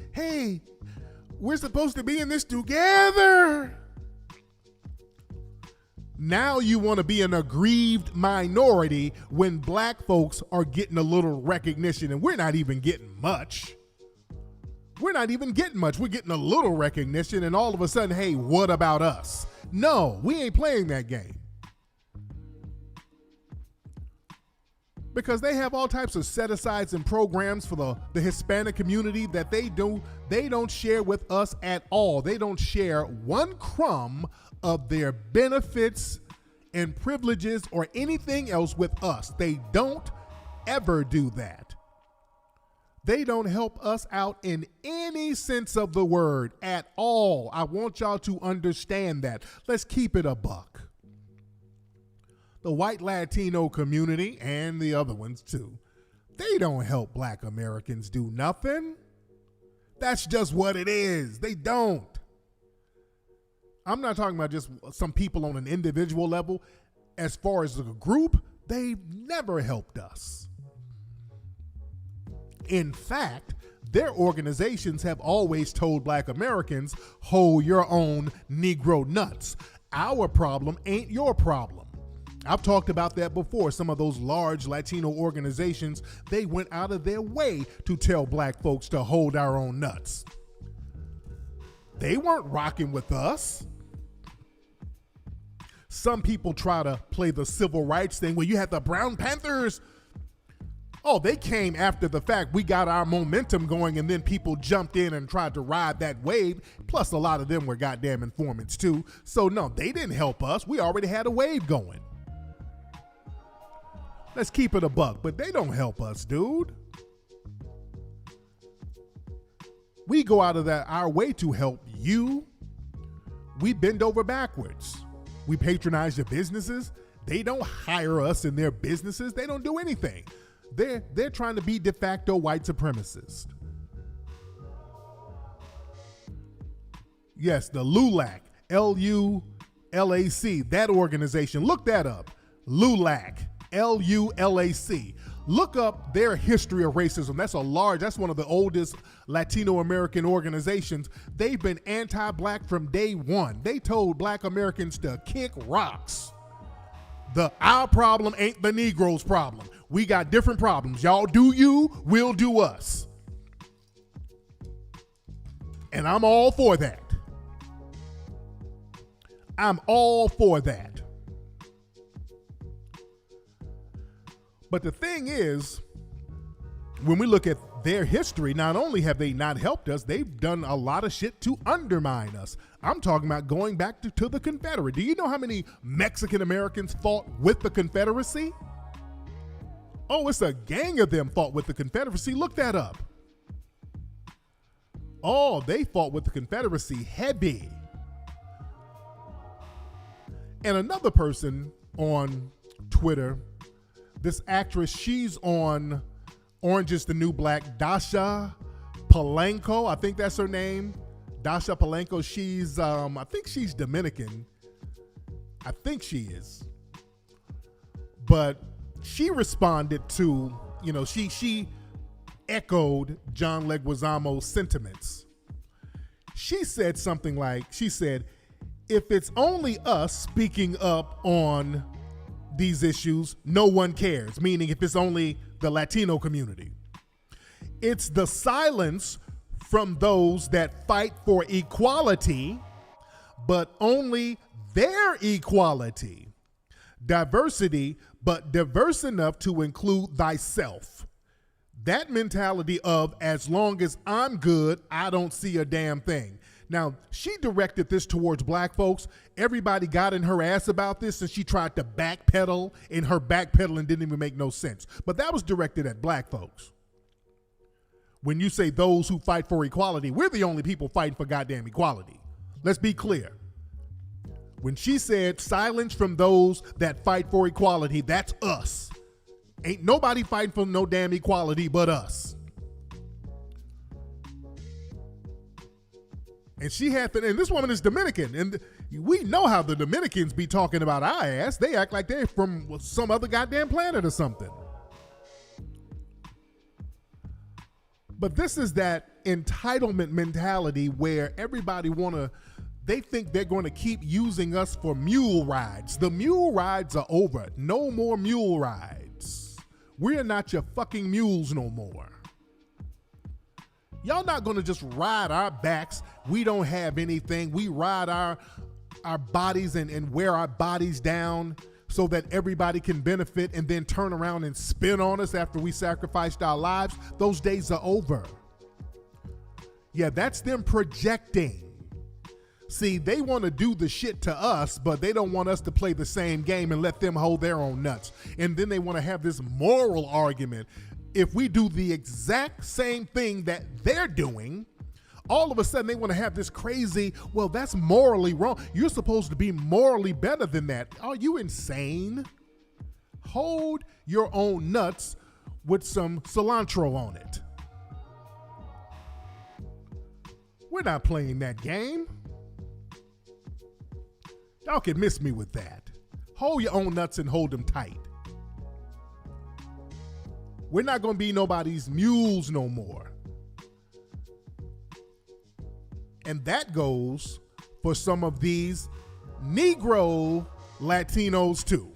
we're supposed to be in this together. Now you want to be an aggrieved minority when black folks are getting a little recognition, and we're not even getting much. We're not even getting much. We're getting a little recognition, and all of a sudden, hey, what about us? No, we ain't playing that game. Because they have all types of set-asides and programs for the Hispanic community that they don't share with us at all. They don't share one crumb of their benefits and privileges or anything else with us. They don't ever do that. They don't help us out in any sense of the word at all. I want y'all to understand that. Let's keep it a buck. The white Latino community and the other ones too, they don't help black Americans do nothing. That's just what it is. They don't. I'm not talking about just some people on an individual level. As far as the group, they've never helped us. In fact, their organizations have always told Black Americans, hold your own Negro nuts. Our problem ain't your problem. I've talked about that before. Some of those large Latino organizations, they went out of their way to tell Black folks to hold our own nuts. They weren't rocking with us. Some people try to play the civil rights thing where you had the Brown Panthers. Oh, they came after the fact. We got our momentum going, and then people jumped in and tried to ride that wave. Plus, a lot of them were goddamn informants, too. So, no, they didn't help us. We already had a wave going. Let's keep it a buck, but they don't help us, dude. We go out of our way to help you. We bend over backwards. We patronize your businesses. They don't hire us in their businesses. They don't do anything. They're trying to be de facto white supremacists. Yes, the LULAC, L-U-L-A-C, that organization. Look that up. LULAC, L-U-L-A-C. Look up their history of racism. That's one of the oldest Latino American organizations. They've been anti-Black from day one. They told Black Americans to kick rocks. Our problem ain't the Negroes' problem. We got different problems. Y'all do you, we'll do us. And I'm all for that. I'm all for that. But the thing is, when we look at their history, not only have they not helped us, they've done a lot of shit to undermine us. I'm talking about going back to the Confederate. Do you know how many Mexican Americans fought with the Confederacy? Oh, it's a gang of them fought with the Confederacy. Look that up. Oh, they fought with the Confederacy heavy. And another person on Twitter, this actress, she's on Orange is the New Black, Dasha Polanco, I think that's her name. Dasha Polanco, she's, I think she's Dominican. I think she is. But she responded to, she echoed John Leguizamo's sentiments. She said something like, if it's only us speaking up on these issues, no one cares, meaning if it's only the Latino community. It's the silence from those that fight for equality, but only their equality. Diversity, but diverse enough to include thyself. That mentality of, as long as I'm good, I don't see a damn thing. Now, she directed this towards Black folks. Everybody got in her ass about this, and she tried to backpedal, and her backpedaling didn't even make no sense. But that was directed at Black folks. When you say those who fight for equality, we're the only people fighting for goddamn equality. Let's be clear. When she said silence from those that fight for equality, that's us. Ain't nobody fighting for no damn equality but us. And and this woman is Dominican, and we know how the Dominicans be talking about our ass. They act like they're from some other goddamn planet or something. But this is that entitlement mentality where everybody they think they're going to keep using us for mule rides. The mule rides are over. No more mule rides. We're not your fucking mules no more. Y'all not going to just ride our backs. We don't have anything. We ride our bodies and wear our bodies down so that everybody can benefit and then turn around and spin on us after we sacrificed our lives. Those days are over. Yeah, that's them projecting. See, they want to do the shit to us, but they don't want us to play the same game and let them hold their own nuts. And then they want to have this moral argument. If we do the exact same thing that they're doing, all of a sudden they want to have this crazy, well, that's morally wrong. You're supposed to be morally better than that. Are you insane? Hold your own nuts with some cilantro on it. We're not playing that game. Y'all can miss me with that. Hold your own nuts and hold them tight. We're not going to be nobody's mules no more. And that goes for some of these Negro Latinos too.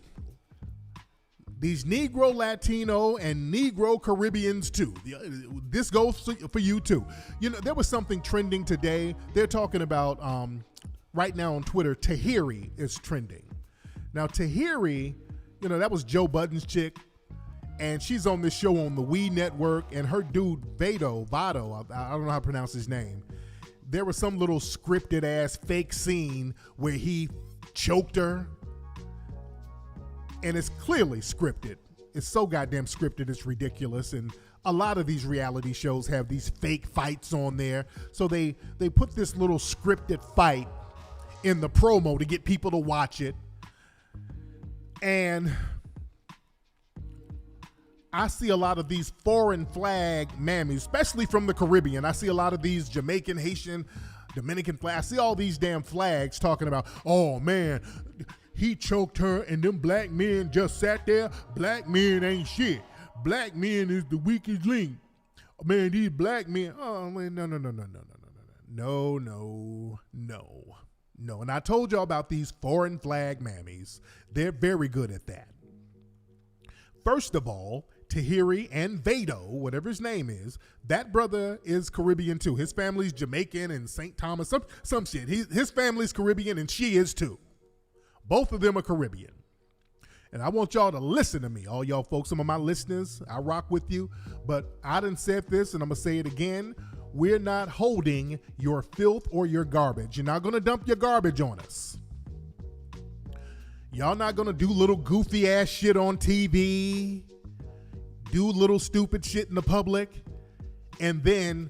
These Negro Latino and Negro Caribbeans too. This goes for you too. You know, there was something trending today. They're talking about, right now on Twitter, Tahiri is trending. Now Tahiri, you know, that was Joe Budden's chick. And she's on this show on the We Network, and her dude, Vado, I don't know how to pronounce his name. There was some little scripted ass fake scene where he choked her. And it's clearly scripted. It's so goddamn scripted, it's ridiculous. And a lot of these reality shows have these fake fights on there. So they put this little scripted fight in the promo to get people to watch it. And I see a lot of these foreign flag mammies, especially from the Caribbean. I see a lot of these Jamaican, Haitian, Dominican flags. I see all these damn flags talking about, oh man, he choked her and them black men just sat there. Black men ain't shit. Black men is the weakest link. Man, these black men, oh man, no. No. And I told y'all about these foreign flag mammies. They're very good at that. First of all, Tahiri and Vado, whatever his name is, that brother is Caribbean too. His family's Jamaican and St. Thomas, some shit. His family's Caribbean and she is too. Both of them are Caribbean. And I want y'all to listen to me, all y'all folks, some of my listeners. I rock with you, but I done said this and I'm gonna say it again. We're not holding your filth or your garbage. You're not gonna dump your garbage on us. Y'all not gonna do little goofy ass shit on TV, do little stupid shit in the public, and then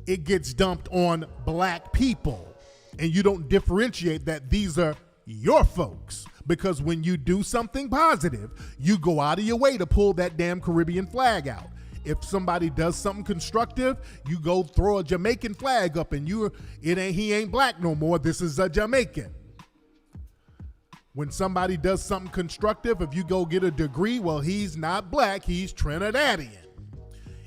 it gets dumped on black people. And you don't differentiate that these are your folks. Because when you do something positive, you go out of your way to pull that damn Caribbean flag out. If somebody does something constructive, you go throw a Jamaican flag up and he ain't black no more. This is a Jamaican. When somebody does something constructive, if you go get a degree, well, he's not black, he's Trinidadian.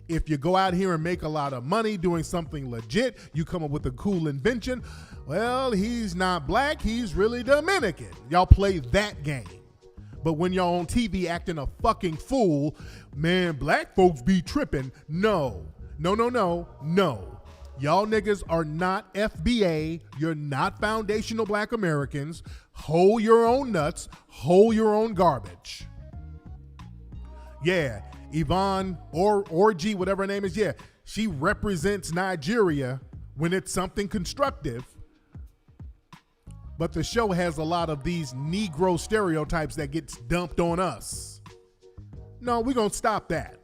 If you go out here and make a lot of money doing something legit, you come up with a cool invention, well, he's not black, he's really Dominican. Y'all play that game. But when y'all on TV acting a fucking fool, man, black folks be tripping. No. Y'all niggas are not FBA. You're not foundational black Americans. Hold your own nuts. Hold your own garbage. Yeah, Yvonne Orji, whatever her name is, yeah, she represents Nigeria when it's something constructive. But the show has a lot of these Negro stereotypes that gets dumped on us. No, we're going to stop that.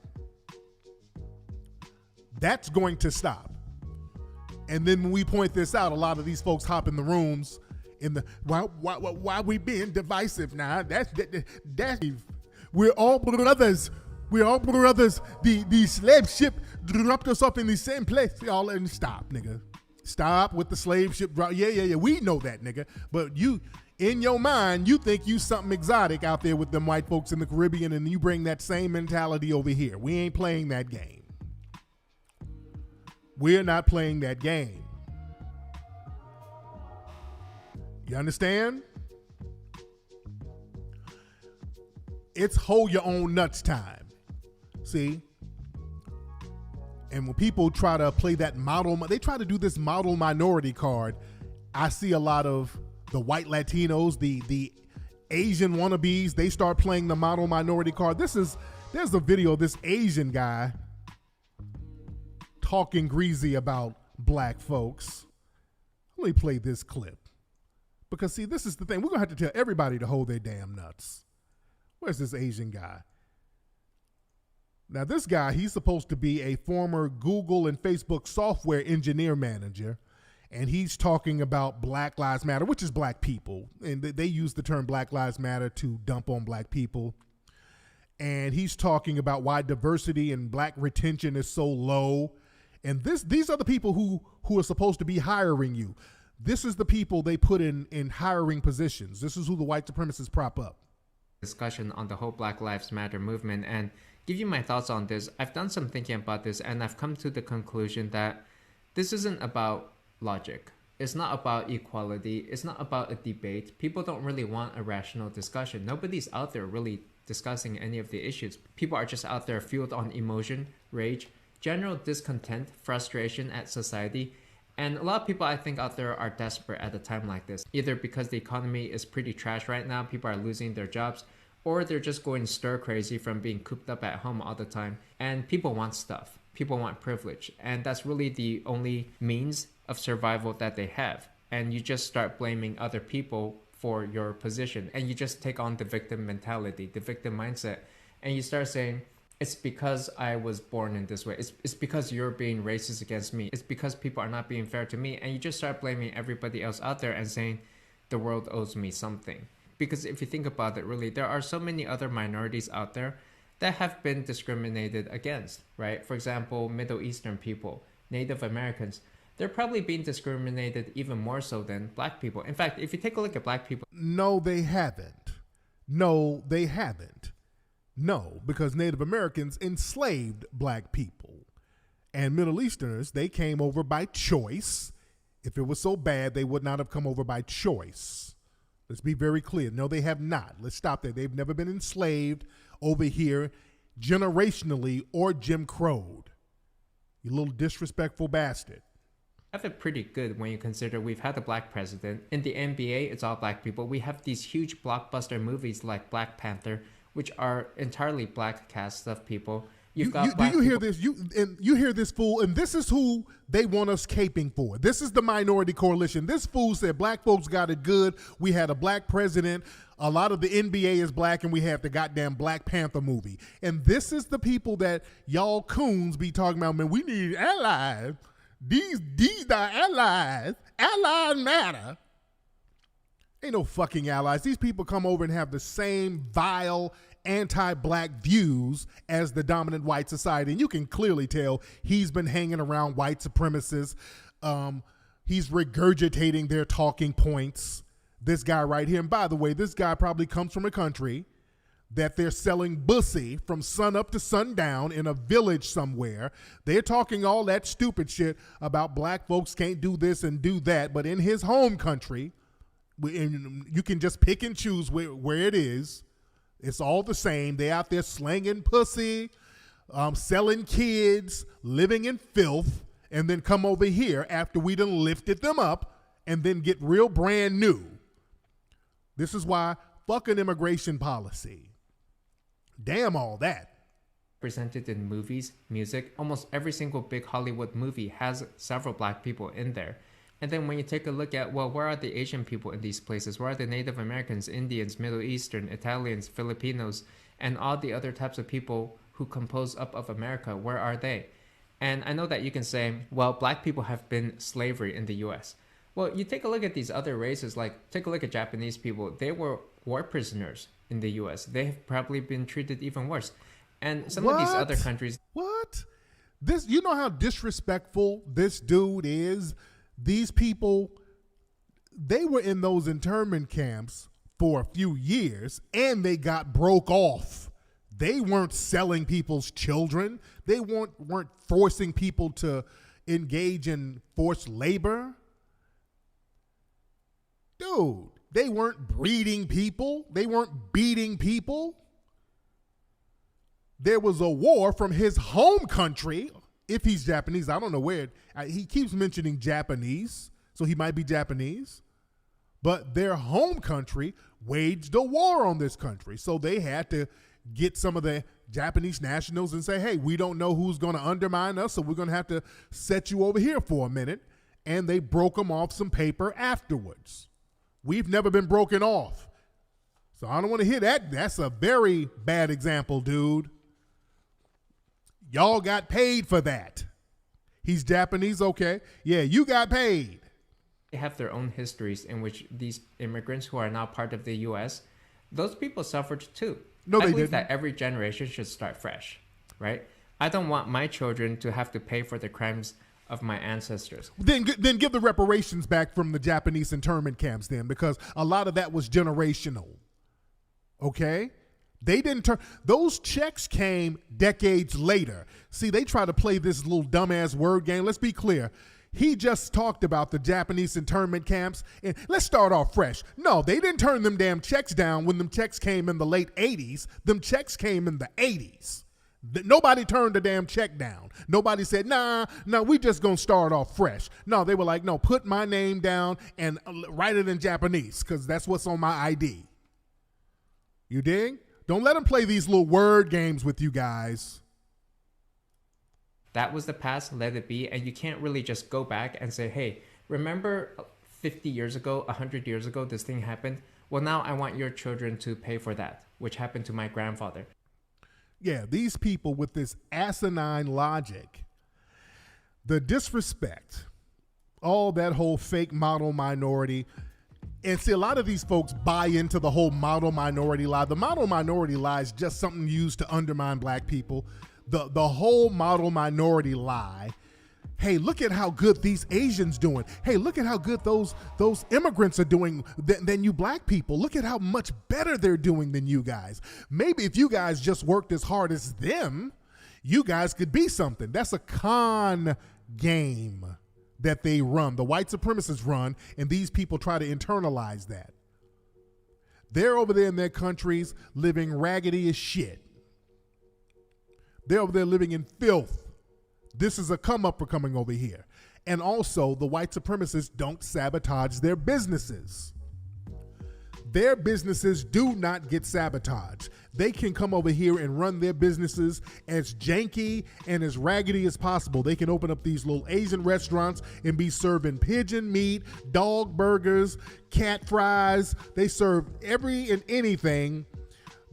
That's going to stop. And then when we point this out, a lot of these folks hop in the rooms in the, why we being divisive now? That's we're all brothers. We're all brothers. The slave ship dropped us off in the same place. Y'all, and stop, nigga. Stop with the slave ship drop. Yeah. We know that, nigga. But you, in your mind, you think you something exotic out there with them white folks in the Caribbean, and you bring that same mentality over here. We ain't playing that game. We're not playing that game. You understand? It's hold your own nuts time. See? And when people try to play that model, they try to do this model minority card. I see a lot of the white Latinos, the Asian wannabes, they start playing the model minority card. There's a video of this Asian guy talking greasy about black folks. Let me play this clip. Because see, this is the thing. We're going to have to tell everybody to hold their damn nuts. Where's this Asian guy? Now this guy, he's supposed to be a former Google and Facebook software engineer manager. And he's talking about Black Lives Matter, which is black people. And they use the term Black Lives Matter to dump on black people. And he's talking about why diversity and black retention is so low. And these are the people who are supposed to be hiring you. This is the people they put in hiring positions. This is who the white supremacists prop up. Discussion on the whole Black Lives Matter movement, and give you my thoughts on this. I've done some thinking about this, and I've come to the conclusion that this isn't about logic. It's not about equality. It's not about a debate. People don't really want a rational discussion. Nobody's out there really discussing any of the issues. People are just out there fueled on emotion, rage, general discontent, frustration at society. And a lot of people I think out there are desperate at a time like this, either because the economy is pretty trash right now, people are losing their jobs, or they're just going stir crazy from being cooped up at home all the time. And people want stuff. People want privilege. And that's really the only means of survival that they have. And you just start blaming other people for your position. And you just take on the victim mentality, the victim mindset. And you start saying, it's because I was born in this way. It's because you're being racist against me. It's because people are not being fair to me. And you just start blaming everybody else out there and saying, the world owes me something. Because if you think about it, really, there are so many other minorities out there that have been discriminated against, right? For example, Middle Eastern people, Native Americans, they're probably being discriminated even more so than black people. In fact, if you take a look at black people... No, they haven't. No, they haven't. No, because Native Americans enslaved black people. And Middle Easterners, they came over by choice. If it was so bad, they would not have come over by choice. Let's be very clear. No, they have not. Let's stop there. They've never been enslaved over here generationally or Jim Crowed. You little disrespectful bastard. Have it pretty good when you consider we've had a black president. In the NBA, it's all black people. We have these huge blockbuster movies like Black Panther, which are entirely black casts of people. Do you hear this? You hear this fool, and this is who they want us caping for. This is the minority coalition. This fool said black folks got it good. We had a black president. A lot of the NBA is black, and we have the goddamn Black Panther movie. And this is the people that y'all coons be talking about, man, we need allies. These are allies. Allies matter. Ain't no fucking allies. These people come over and have the same vile anti-black views as the dominant white society. And you can clearly tell he's been hanging around white supremacists. He's regurgitating their talking points. This guy right here. And by the way, this guy probably comes from a country that they're selling bussy from sun up to sundown in a village somewhere. They're talking all that stupid shit about black folks can't do this and do that. But in his home country, you can just pick and choose where it is. It's all the same. They out there slanging pussy, selling kids, living in filth, and then come over here after we done lifted them up and then get real brand new. This is why fucking immigration policy. Damn all that. Presented in movies, music, almost every single big Hollywood movie has several black people in there. And then when you take a look at, well, where are the Asian people in these places? Where are the Native Americans, Indians, Middle Eastern, Italians, Filipinos, and all the other types of people who compose up of America? Where are they? And I know that you can say, well, black people have been slavery in the U.S. Well, you take a look at these other races, like take a look at Japanese people. They were war prisoners in the U.S. They have probably been treated even worse. And some of these other countries... What? This, you know how disrespectful this dude is? These people, they were in those internment camps for a few years and they got broke off. They weren't selling people's children. They weren't forcing people to engage in forced labor. Dude, they weren't breeding people. They weren't beating people. There was a war from his home country. If he's Japanese, I don't know where. He keeps mentioning Japanese, so he might be Japanese. But their home country waged a war on this country. So they had to get some of the Japanese nationals and say, hey, we don't know who's going to undermine us, so we're going to have to set you over here for a minute. And they broke them off some paper afterwards. We've never been broken off. So I don't want to hear that. That's a very bad example, dude. Y'all got paid for that. He's Japanese, okay. Yeah, you got paid. They have their own histories in which these immigrants who are now part of the U.S., those people suffered too. No, I they believe didn't. that every generation should start fresh, right? I don't want my children to have to pay for the crimes of my ancestors. Then give the reparations back from the Japanese internment camps then, because a lot of that was generational. Okay? They didn't turn, those checks came decades later. See, they try to play this little dumbass word game. Let's be clear. He just talked about the Japanese internment camps, and let's start off fresh. No, they didn't turn them damn checks down when them checks came in the late 80s. Them checks came in the 80s. Nobody turned the damn check down. Nobody said, nah, we just gonna start off fresh. No, they were like, no, put my name down and write it in Japanese, because that's what's on my ID. You dig? Don't let them play these little word games with you guys. That was the past, let it be, and you can't really just go back and say, hey, remember 50 years ago, 100 years ago, this thing happened? Well, now I want your children to pay for that, which happened to my grandfather. Yeah, these people with this asinine logic, the disrespect, all that whole fake model minority. And see, a lot of these folks buy into the whole model minority lie. The model minority lie is just something used to undermine black people. The whole model minority lie. Hey, look at how good these Asians doing. Hey, look at how good those immigrants are doing than you black people. Look at how much better they're doing than you guys. Maybe if you guys just worked as hard as them, you guys could be something. That's a con game that they run, the white supremacists run, and these people try to internalize that. They're over there in their countries living raggedy as shit. They're over there living in filth. This is a come up for coming over here. And also, the white supremacists don't sabotage their businesses. Their businesses do not get sabotaged. They can come over here and run their businesses as janky and as raggedy as possible. They can open up these little Asian restaurants and be serving pigeon meat, dog burgers, cat fries. They serve every and anything.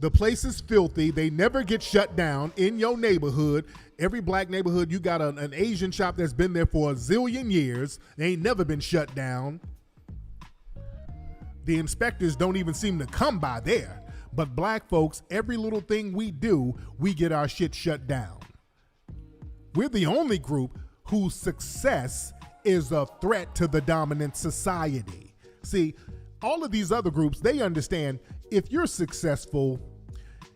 The place is filthy. They never get shut down in your neighborhood. Every black neighborhood, you got an Asian shop that's been there for a zillion years. They ain't never been shut down. The inspectors don't even seem to come by there. But black folks, every little thing we do, we get our shit shut down. We're the only group whose success is a threat to the dominant society. See, all of these other groups, they understand if you're successful,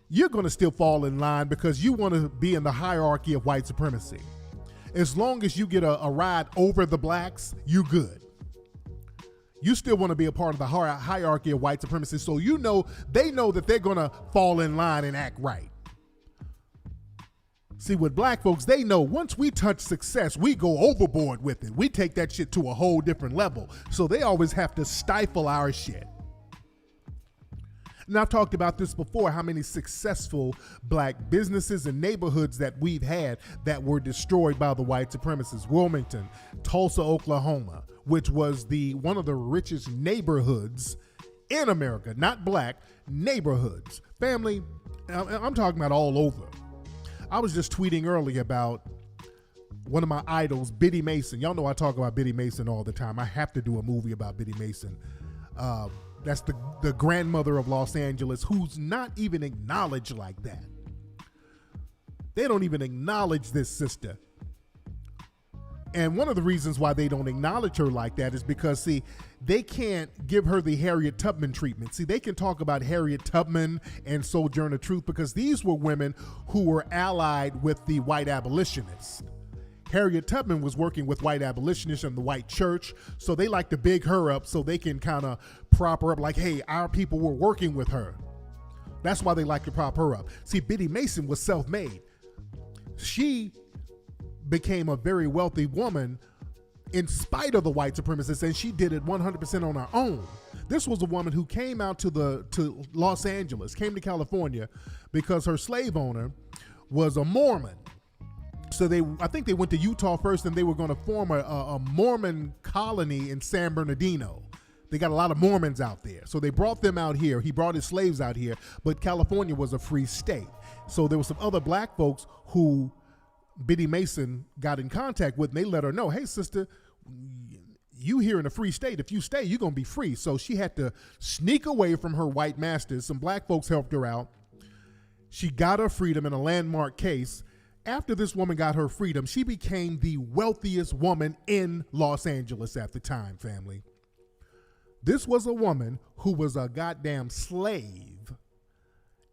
you're going to still fall in line because you want to be in the hierarchy of white supremacy. As long as you get a ride over the blacks, you good. You still want to be a part of the hierarchy of white supremacy, so you know they know that they're going to fall in line and act right. See, with black folks, they know once we touch success, we go overboard with it. We take that shit to a whole different level. So they always have to stifle our shit. And I've talked about this before, how many successful black businesses and neighborhoods that we've had that were destroyed by the white supremacists. Wilmington, Tulsa, Oklahoma, which was one of the richest neighborhoods in America, not black, neighborhoods. Family, I'm talking about all over. I was just tweeting earlier about one of my idols, Biddy Mason. Y'all know I talk about Biddy Mason all the time. I have to do a movie about Biddy Mason. That's the grandmother of Los Angeles, who's not even acknowledged like that. They don't even acknowledge this sister. And one of the reasons why they don't acknowledge her like that is because, see, they can't give her the Harriet Tubman treatment. See, they can talk about Harriet Tubman and Sojourner Truth because these were women who were allied with the white abolitionists. Harriet Tubman was working with white abolitionists and the white church, so they like to big her up so they can kind of prop her up like, hey, our people were working with her. That's why they like to prop her up. See, Biddy Mason was self-made. She became a very wealthy woman in spite of the white supremacists, and she did it 100% on her own. This was a woman who came out to Los Angeles, came to California because her slave owner was a Mormon. So I think they went to Utah first, and they were going to form a Mormon colony in San Bernardino. They got a lot of Mormons out there. So they brought them out here. He brought his slaves out here, but California was a free state. So there were some other black folks who Biddy Mason got in contact with, and they let her know, hey, sister, you here in a free state. If you stay, you're going to be free. So she had to sneak away from her white masters. Some black folks helped her out. She got her freedom in a landmark case. After this woman got her freedom, she became the wealthiest woman in Los Angeles at the time, family. This was a woman who was a goddamn slave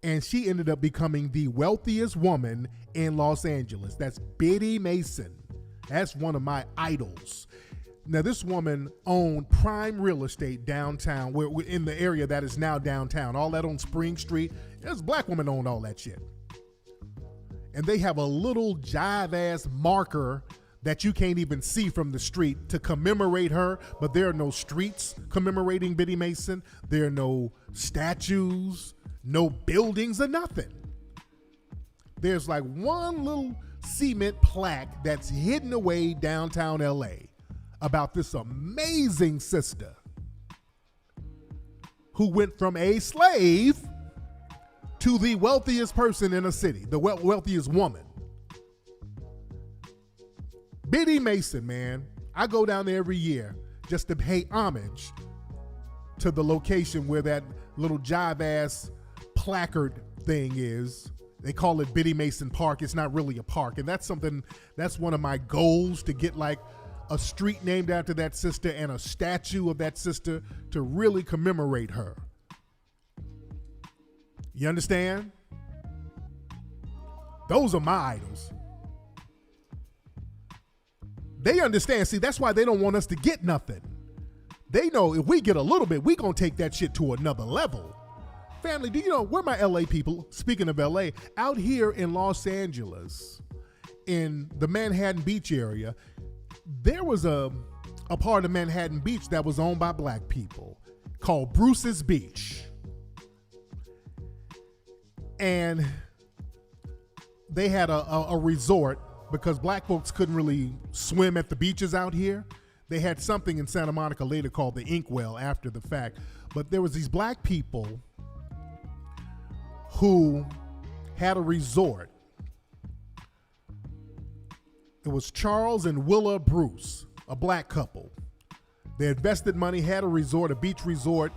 And she ended up becoming the wealthiest woman in Los Angeles. That's Biddy Mason. That's one of my idols. Now, this woman owned prime real estate downtown, where in the area that is now downtown. All that on Spring Street. This black woman owned all that shit. And they have a little jive-ass marker that you can't even see from the street to commemorate her, but there are no streets commemorating Biddy Mason. There are no statues, no buildings, or nothing. There's like one little cement plaque that's hidden away downtown LA about this amazing sister who went from a slave to the wealthiest person in a city, the wealthiest woman. Biddy Mason, man, I go down there every year just to pay homage to the location where that little jive-ass placard thing is. They call it Biddy Mason Park. It's not really a park. And that's one of my goals, to get like a street named after that sister and a statue of that sister to really commemorate her. You understand? Those are my idols. They understand. See, that's why they don't want us to get nothing. They know if we get a little bit, we gonna take that shit to another level. Family, do you know where my LA people, speaking of LA, out here in Los Angeles, in the Manhattan Beach area, there was a part of Manhattan Beach that was owned by black people called Bruce's Beach. And they had a resort because black folks couldn't really swim at the beaches out here. They had something in Santa Monica later called the Inkwell after the fact. But there was these black people who had a resort. It was Charles and Willa Bruce, a black couple. They invested money, had a resort, a beach resort,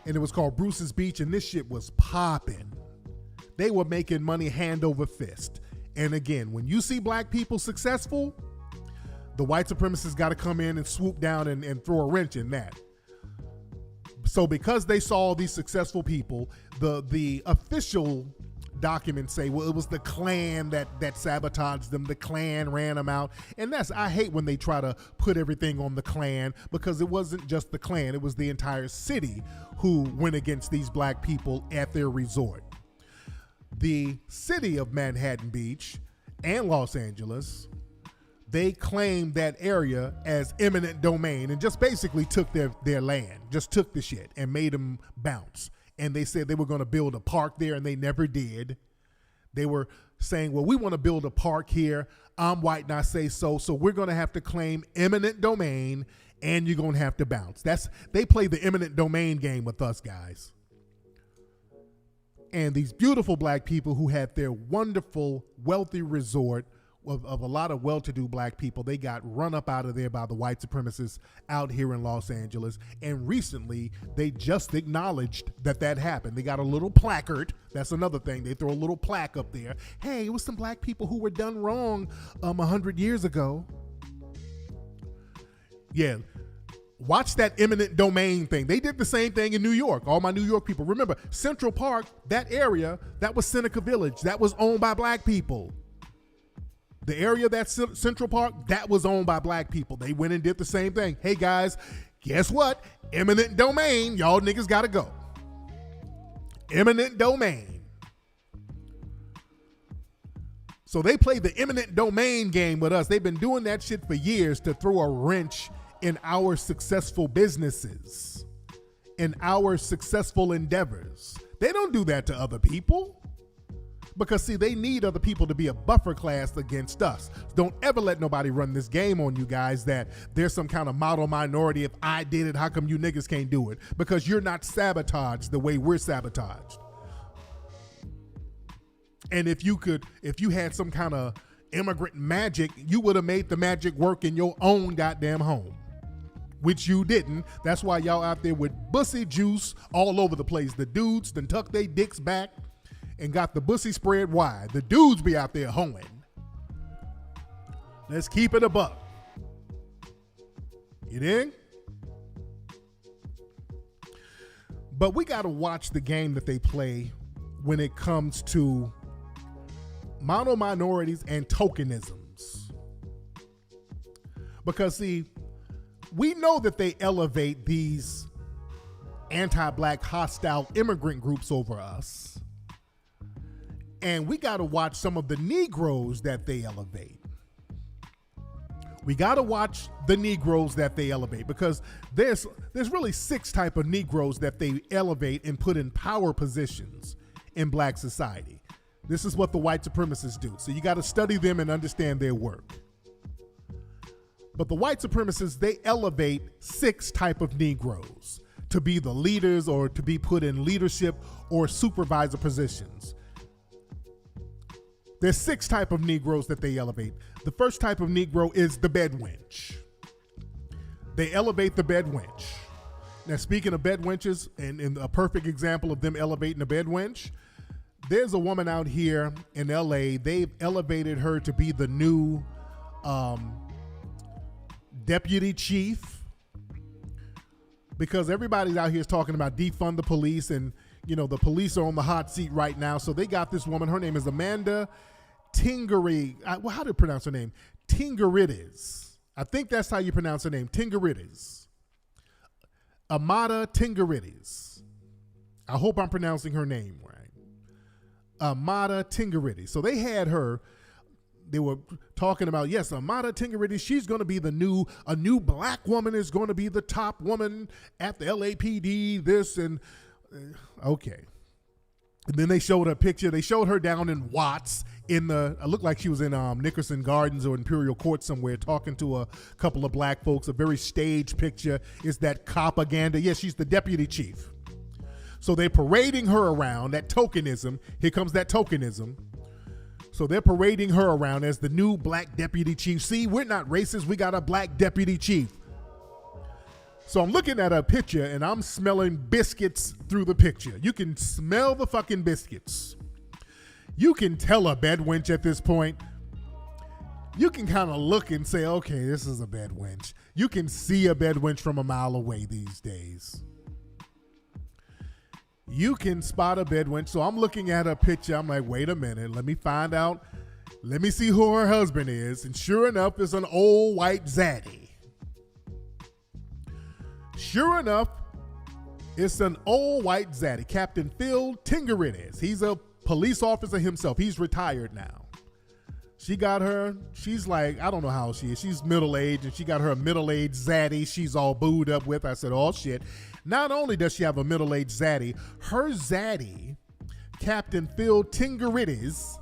and it was called Bruce's Beach, and this shit was popping. They were making money hand over fist. And again, when you see black people successful, the white supremacists got to come in and swoop down and throw a wrench in that. So because they saw these successful people, the official documents say, well, it was the Klan that sabotaged them. The Klan ran them out. And I hate when they try to put everything on the Klan, because it wasn't just the Klan. It was the entire city who went against these black people at their resort. The city of Manhattan Beach and Los Angeles, they claimed that area as eminent domain and just basically took their land, just took the shit and made them bounce. And they said they were going to build a park there, and they never did. They were saying, well, we want to build a park here. I'm white and I say so. So we're going to have to claim eminent domain, and you're going to have to bounce. They play the eminent domain game with us guys. And these beautiful black people who had their wonderful, wealthy resort of a lot of well-to-do black people, they got run up out of there by the white supremacists out here in Los Angeles. And recently, they just acknowledged that happened. They got a little placard. That's another thing. They throw a little plaque up there. Hey, it was some black people who were done wrong 100 years ago. Yeah. Watch that eminent domain thing. They did the same thing in New York. All my New York people. Remember, Central Park, that area, that was Seneca Village. That was owned by black people. The area that's Central Park, that was owned by black people. They went and did the same thing. Hey, guys, guess what? Eminent domain. Y'all niggas got to go. Eminent domain. So they play the eminent domain game with us. They've been doing that shit for years to throw a wrench in our successful businesses, in our successful endeavors. They don't do that to other people. Because, see, they need other people to be a buffer class against us. Don't ever let nobody run this game on you guys that there's some kind of model minority. If I did it, how come you niggas can't do it? Because you're not sabotaged the way we're sabotaged. And if you had some kind of immigrant magic, you would have made the magic work in your own goddamn home. Which you didn't. That's why y'all out there with bussy juice all over the place. The dudes done tuck their dicks back and got the bussy spread wide. The dudes be out there hoeing. Let's keep it a buck. You dig? But we got to watch the game that they play when it comes to mono minorities and tokenisms. Because see, we know that they elevate these anti-black hostile immigrant groups over us. And we got to watch some of the Negroes that they elevate. We got to watch the Negroes that they elevate, because there's really 6 type of Negroes that they elevate and put in power positions in black society. This is what the white supremacists do. So you got to study them and understand their work. But the white supremacists, they elevate 6 type of Negroes to be the leaders or to be put in leadership or supervisor positions. There's 6 type of Negroes that they elevate. The first type of Negro is the bed wench. They elevate the bed wench. Now, speaking of bed wenches, and a perfect example of them elevating a bed wench, there's a woman out here in LA. They've elevated her to be the new deputy chief, because everybody out here is talking about defund the police, and you know the police are on the hot seat right now. So they got this woman. Her name is Amanda Tingari. Well, how do you pronounce her name? Tingarides. I think that's how you pronounce her name. Tingarides. Amada Tingarides. I hope I'm pronouncing her name right. Amada Tingarides. So they had her. They were talking about, yes, Amada Tingarides, she's going to be a new black woman is going to be the top woman at the LAPD, this and, okay. And then they showed a picture. They showed her down in Watts it looked like she was in Nickerson Gardens or Imperial Court somewhere talking to a couple of black folks. A very staged picture. Is that propaganda? Yes, she's the deputy chief. So they're parading her around, that tokenism. Here comes that tokenism. So they're parading her around as the new black deputy chief. See, we're not racist. We got a black deputy chief. So I'm looking at a picture and I'm smelling biscuits through the picture. You can smell the fucking biscuits. You can tell a bed wench at this point. You can kind of look and say, okay, this is a bed wench. You can see a bed wench from a mile away these days. You can spot a bed wench. So I'm looking at her picture. I'm like, wait a minute. Let me find out. Let me see who her husband is. And sure enough, it's an old white zaddy. Sure enough, it's an old white zaddy, Captain Phil Tingarides. He's a police officer himself. He's retired now. She got her, she's like, I don't know how old she is. She's middle-aged, and she got her a middle-aged zaddy she's all booed up with. I said, oh, shit. Not only does she have a middle-aged zaddy, her zaddy, Captain Phil Tingarides,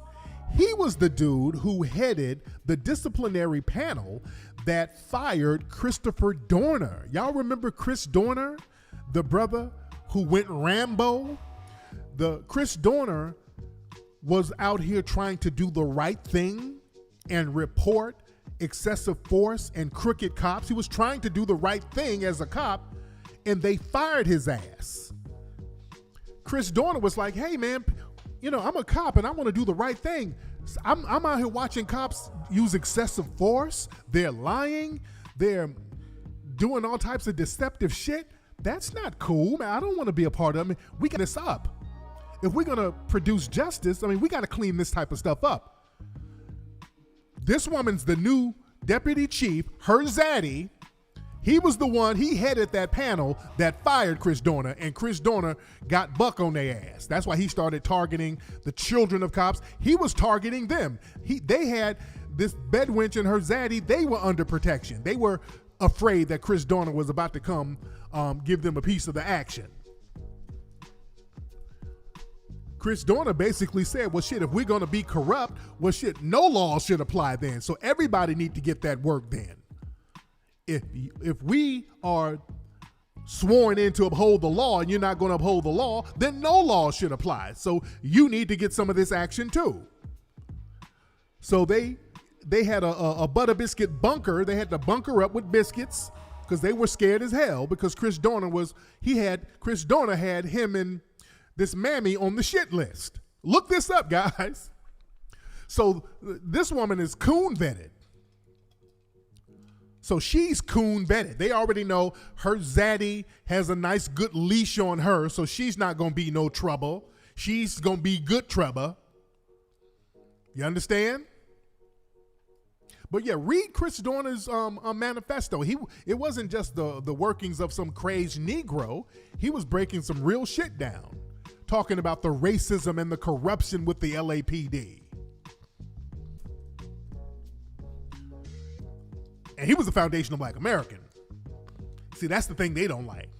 he was the dude who headed the disciplinary panel that fired Christopher Dorner. Y'all remember Chris Dorner, the brother who went Rambo? The Chris Dorner was out here trying to do the right thing and report excessive force and crooked cops. He was trying to do the right thing as a cop, and they fired his ass. Chris Dorner was like, hey man, you know, I'm a cop and I want to do the right thing. I'm out here watching cops use excessive force. They're lying. They're doing all types of deceptive shit. That's not cool, man. I don't want to be a part of it. We got this up. If we're going to produce justice, I mean, we got to clean this type of stuff up. This woman's the new deputy chief, her zaddy. He was the one, he headed that panel that fired Chris Dorner, and Chris Dorner got buck on their ass. That's why he started targeting the children of cops. He was targeting them. They had this bed wench and her zaddy, they were under protection. They were afraid that Chris Dorner was about to come give them a piece of the action. Chris Dorner basically said, well, shit, if we're going to be corrupt, well, shit, no law should apply then. So everybody need to get that work then. If we are sworn in to uphold the law and you're not going to uphold the law, then no law should apply. So you need to get some of this action too. So they had a butter biscuit bunker. They had to bunker up with biscuits because they were scared as hell because Chris Dorner had him and this mammy on the shit list. Look this up, guys. So this woman is coon vetted. So she's coon vetted. They already know her zaddy has a nice good leash on her, so she's not going to be no trouble. She's going to be good Trevor. You understand? But yeah, read Chris Dorner's manifesto. It wasn't just the workings of some crazed Negro. He was breaking some real shit down, talking about the racism and the corruption with the LAPD. And he was a foundational Black American. See, that's the thing they don't like.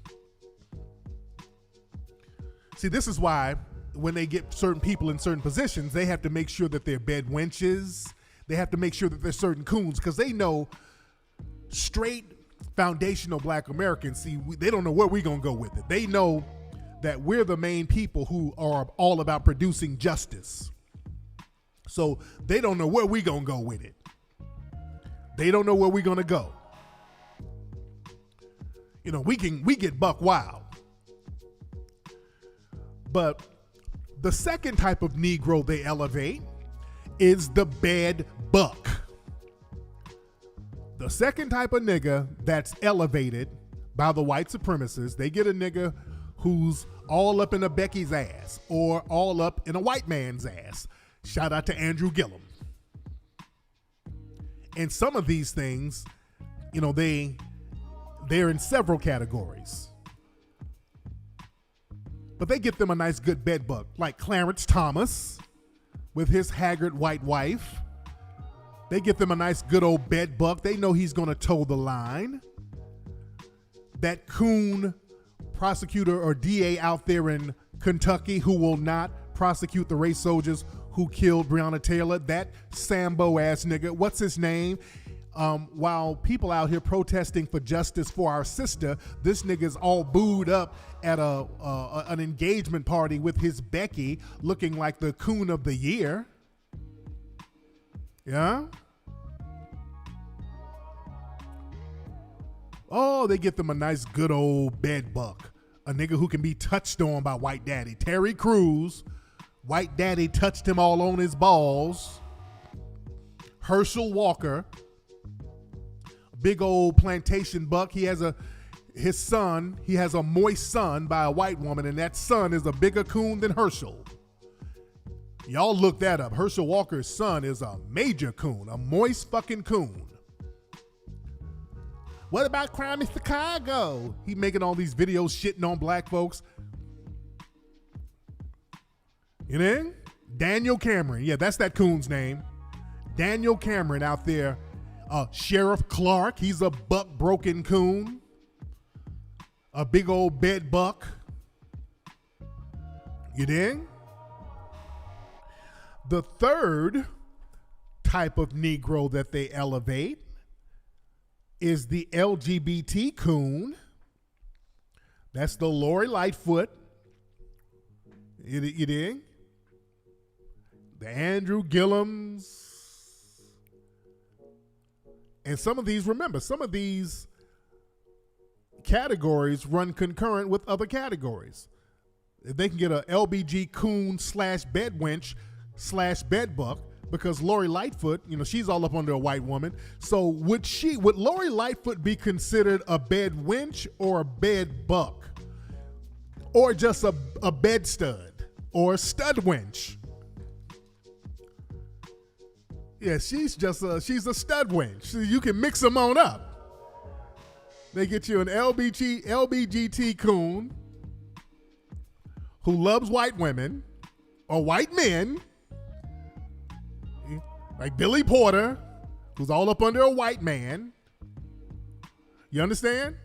See, this is why when they get certain people in certain positions, they have to make sure that they're bed wenches. They have to make sure that they're certain coons, because they know straight foundational Black Americans, they don't know where we're going to go with it. They know that we're the main people who are all about producing justice. So they don't know where we're going to go with it. They don't know where we're going to go. You know, we get buck wild. But the second type of Negro they elevate is the bad buck. The second type of nigga that's elevated by the white supremacists, they get a nigga who's all up in a Becky's ass or all up in a white man's ass. Shout out to Andrew Gillum. And some of these things, you know, they're in several categories. But they get them a nice good bed buck, like Clarence Thomas with his haggard white wife. They get them a nice good old bed buck. They know he's going to toe the line. That coon prosecutor or DA out there in Kentucky who will not prosecute the race soldiers who killed Breonna Taylor, that Sambo ass nigga, what's his name? While people out here protesting for justice for our sister, this nigga's all booed up at an engagement party with his Becky, looking like the coon of the year. Yeah? Oh, they get them a nice good old bed buck. A nigga who can be touched on by White Daddy. Terry Crews. White Daddy touched him all on his balls. Herschel Walker. Big old plantation buck. He has a moist son by a white woman, and that son is a bigger coon than Herschel. Y'all look that up. Herschel Walker's son is a major coon, a moist fucking coon. What about crime in Chicago? He making all these videos shitting on black folks. You know? Daniel Cameron. Yeah, that's that coon's name. Daniel Cameron out there. Sheriff Clark. He's a buck broken coon. A big old bed buck. You dig? The third type of Negro that they elevate is the LGBT coon. That's the Lori Lightfoot. You dig? The Andrew Gillums. And some of these categories run concurrent with other categories. If they can get a LBG coon / bed wench / bed buck, because Lori Lightfoot, you know, she's all up under a white woman. So would Lori Lightfoot be considered a bed wench or a bed buck? Or just a bed stud or a stud wench? Yeah, she's a stud wench. So you can mix them on up. They get you an LBGT coon who loves white women or white men, like Billy Porter, who's all up under a white man. You understand?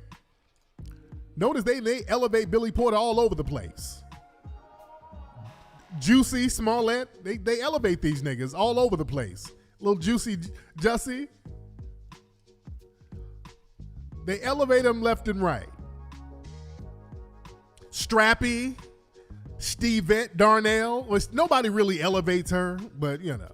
Notice they elevate Billy Porter all over the place. Juicy Smollett, they elevate these niggas all over the place. Little Juicy Jussie. They elevate them left and right. Strappy, Stevette Darnell. Which nobody really elevates her, but you know.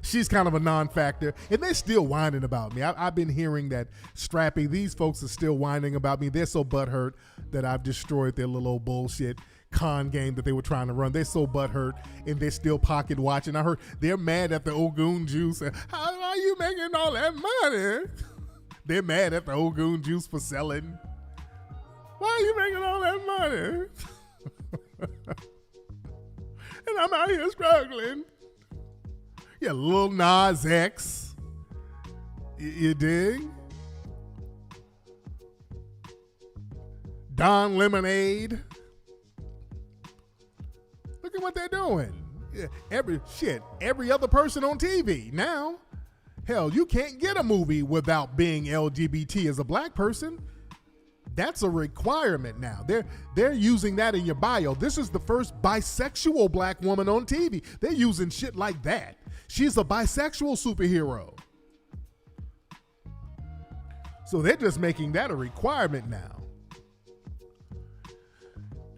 She's kind of a non-factor. And they're still whining about me. I've been hearing that Strappy, these folks are still whining about me. They're so butthurt that I've destroyed their little old bullshit con game that they were trying to run. They're so butthurt and they're still pocket watching. I heard they're mad at the Ogun Juice. How are you making all that money? They're mad at the Ogun Juice for selling. Why are you making all that money? and I'm out here struggling. Yeah, Lil Nas X. You dig? Don Lemonade. Look at what they're doing. Yeah, every other person on TV now. Hell, you can't get a movie without being LGBT as a black person. That's a requirement now. They're using that in your bio. This is the first bisexual black woman on TV. They're using shit like that. She's a bisexual superhero. So they're just making that a requirement now.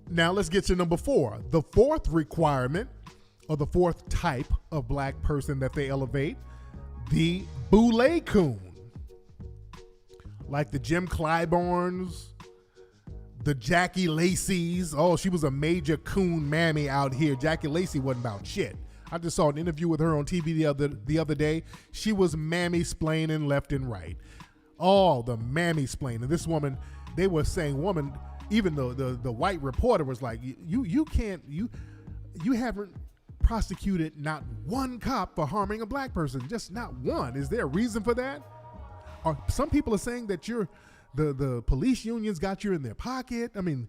Now let's get to number 4. The fourth requirement, or the fourth type of black person that they elevate, the Boule coon. Like the Jim Clyburns, the Jackie Lacey's. Oh, she was a major coon mammy out here. Jackie Lacey wasn't about shit. I just saw an interview with her on TV the other day. She was mammy-splaining left and right. All the mammy-splaining. This woman, they were saying, even the white reporter was like, you haven't prosecuted not one cop for harming a black person, just not one. Is there a reason for that? Or some people are saying that the police unions got you in their pocket. I mean,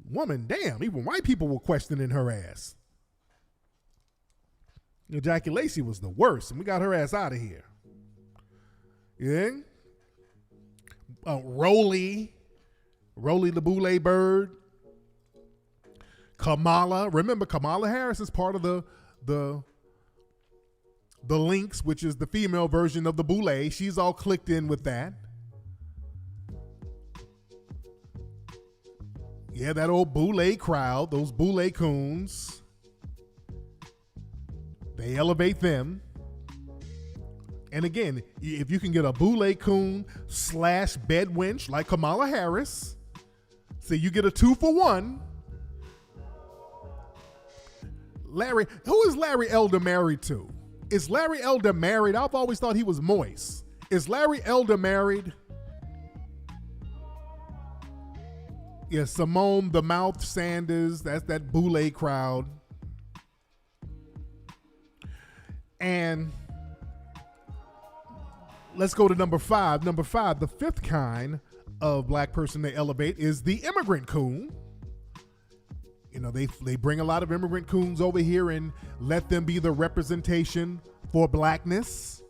woman, damn, even white people were questioning her ass. Jackie Lacey was the worst, and we got her ass out of here. Yeah? Rolly the Boule bird. Kamala. Remember, Kamala Harris is part of the Lynx, which is the female version of the Boule. She's all clicked in with that. Yeah, that old Boule crowd, those Boule coons. They elevate them. And again, if you can get a Boule coon / bed wench like Kamala Harris, so you get a 2-for-1. Who is Larry Elder married to? Is Larry Elder married? I've always thought he was moist. Is Larry Elder married? Yeah, Simone the Mouth Sanders. That's that Boule crowd. And let's go to number 5. Number 5, the fifth kind of black person they elevate is the immigrant coon. You know, they bring a lot of immigrant coons over here and let them be the representation for blackness.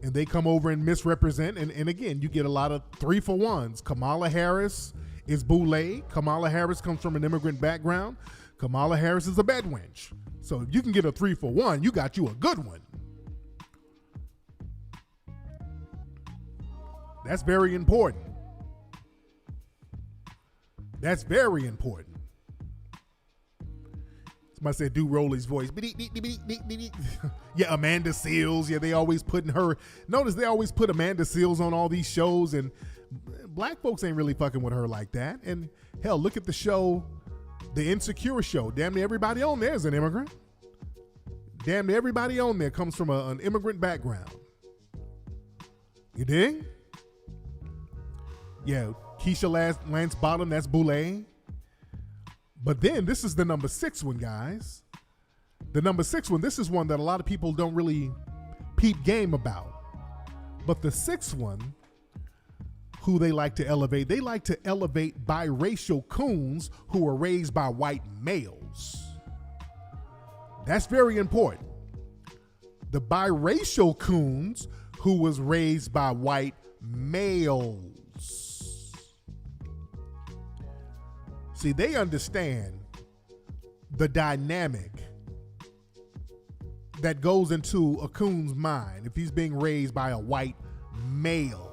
And they come over and misrepresent. And again, you get a lot of 3-for-1s. Kamala Harris is Boule. Kamala Harris comes from an immigrant background. Kamala Harris is a bed wench. So if you can get a 3-for-1, you got you a good one. That's very important. That's very important. Somebody said, do Rolly's voice. Yeah, Amanda Seals. Yeah, they always putting her. Notice they always put Amanda Seals on all these shows, and black folks ain't really fucking with her like that. And hell, look at the show, the Insecure show. Damn near everybody on there is an immigrant. Damn near everybody on there comes from an immigrant background. You dig? Yeah, Keisha Lance Bottom, that's Boule. But then this is the number 6 one, guys. The number 6 one, this is one that a lot of people don't really peep game about. But the 6th one, who they like to elevate biracial coons who were raised by white males. That's very important. The biracial coons who was raised by white males. See, they understand the dynamic that goes into a coon's mind if he's being raised by a white male.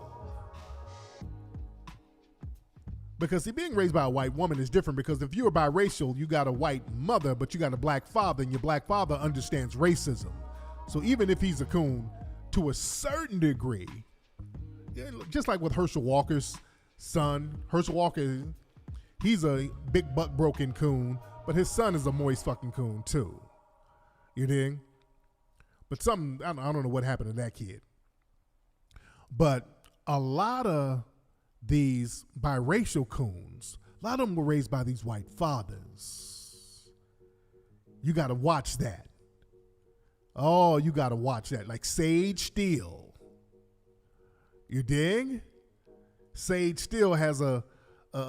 Because see, being raised by a white woman is different, because if you're biracial, you got a white mother, but you got a black father, and your black father understands racism. So even if he's a coon, to a certain degree, just like with Herschel Walker's son, Herschel Walker, he's a big butt broken coon, but his son is a moist fucking coon too. You dig? But I don't know what happened to that kid. But a lot of these biracial coons, a lot of them were raised by these white fathers. You got to watch that. Oh, you got to watch that. Like Sage Steele. You dig? Sage Steele has a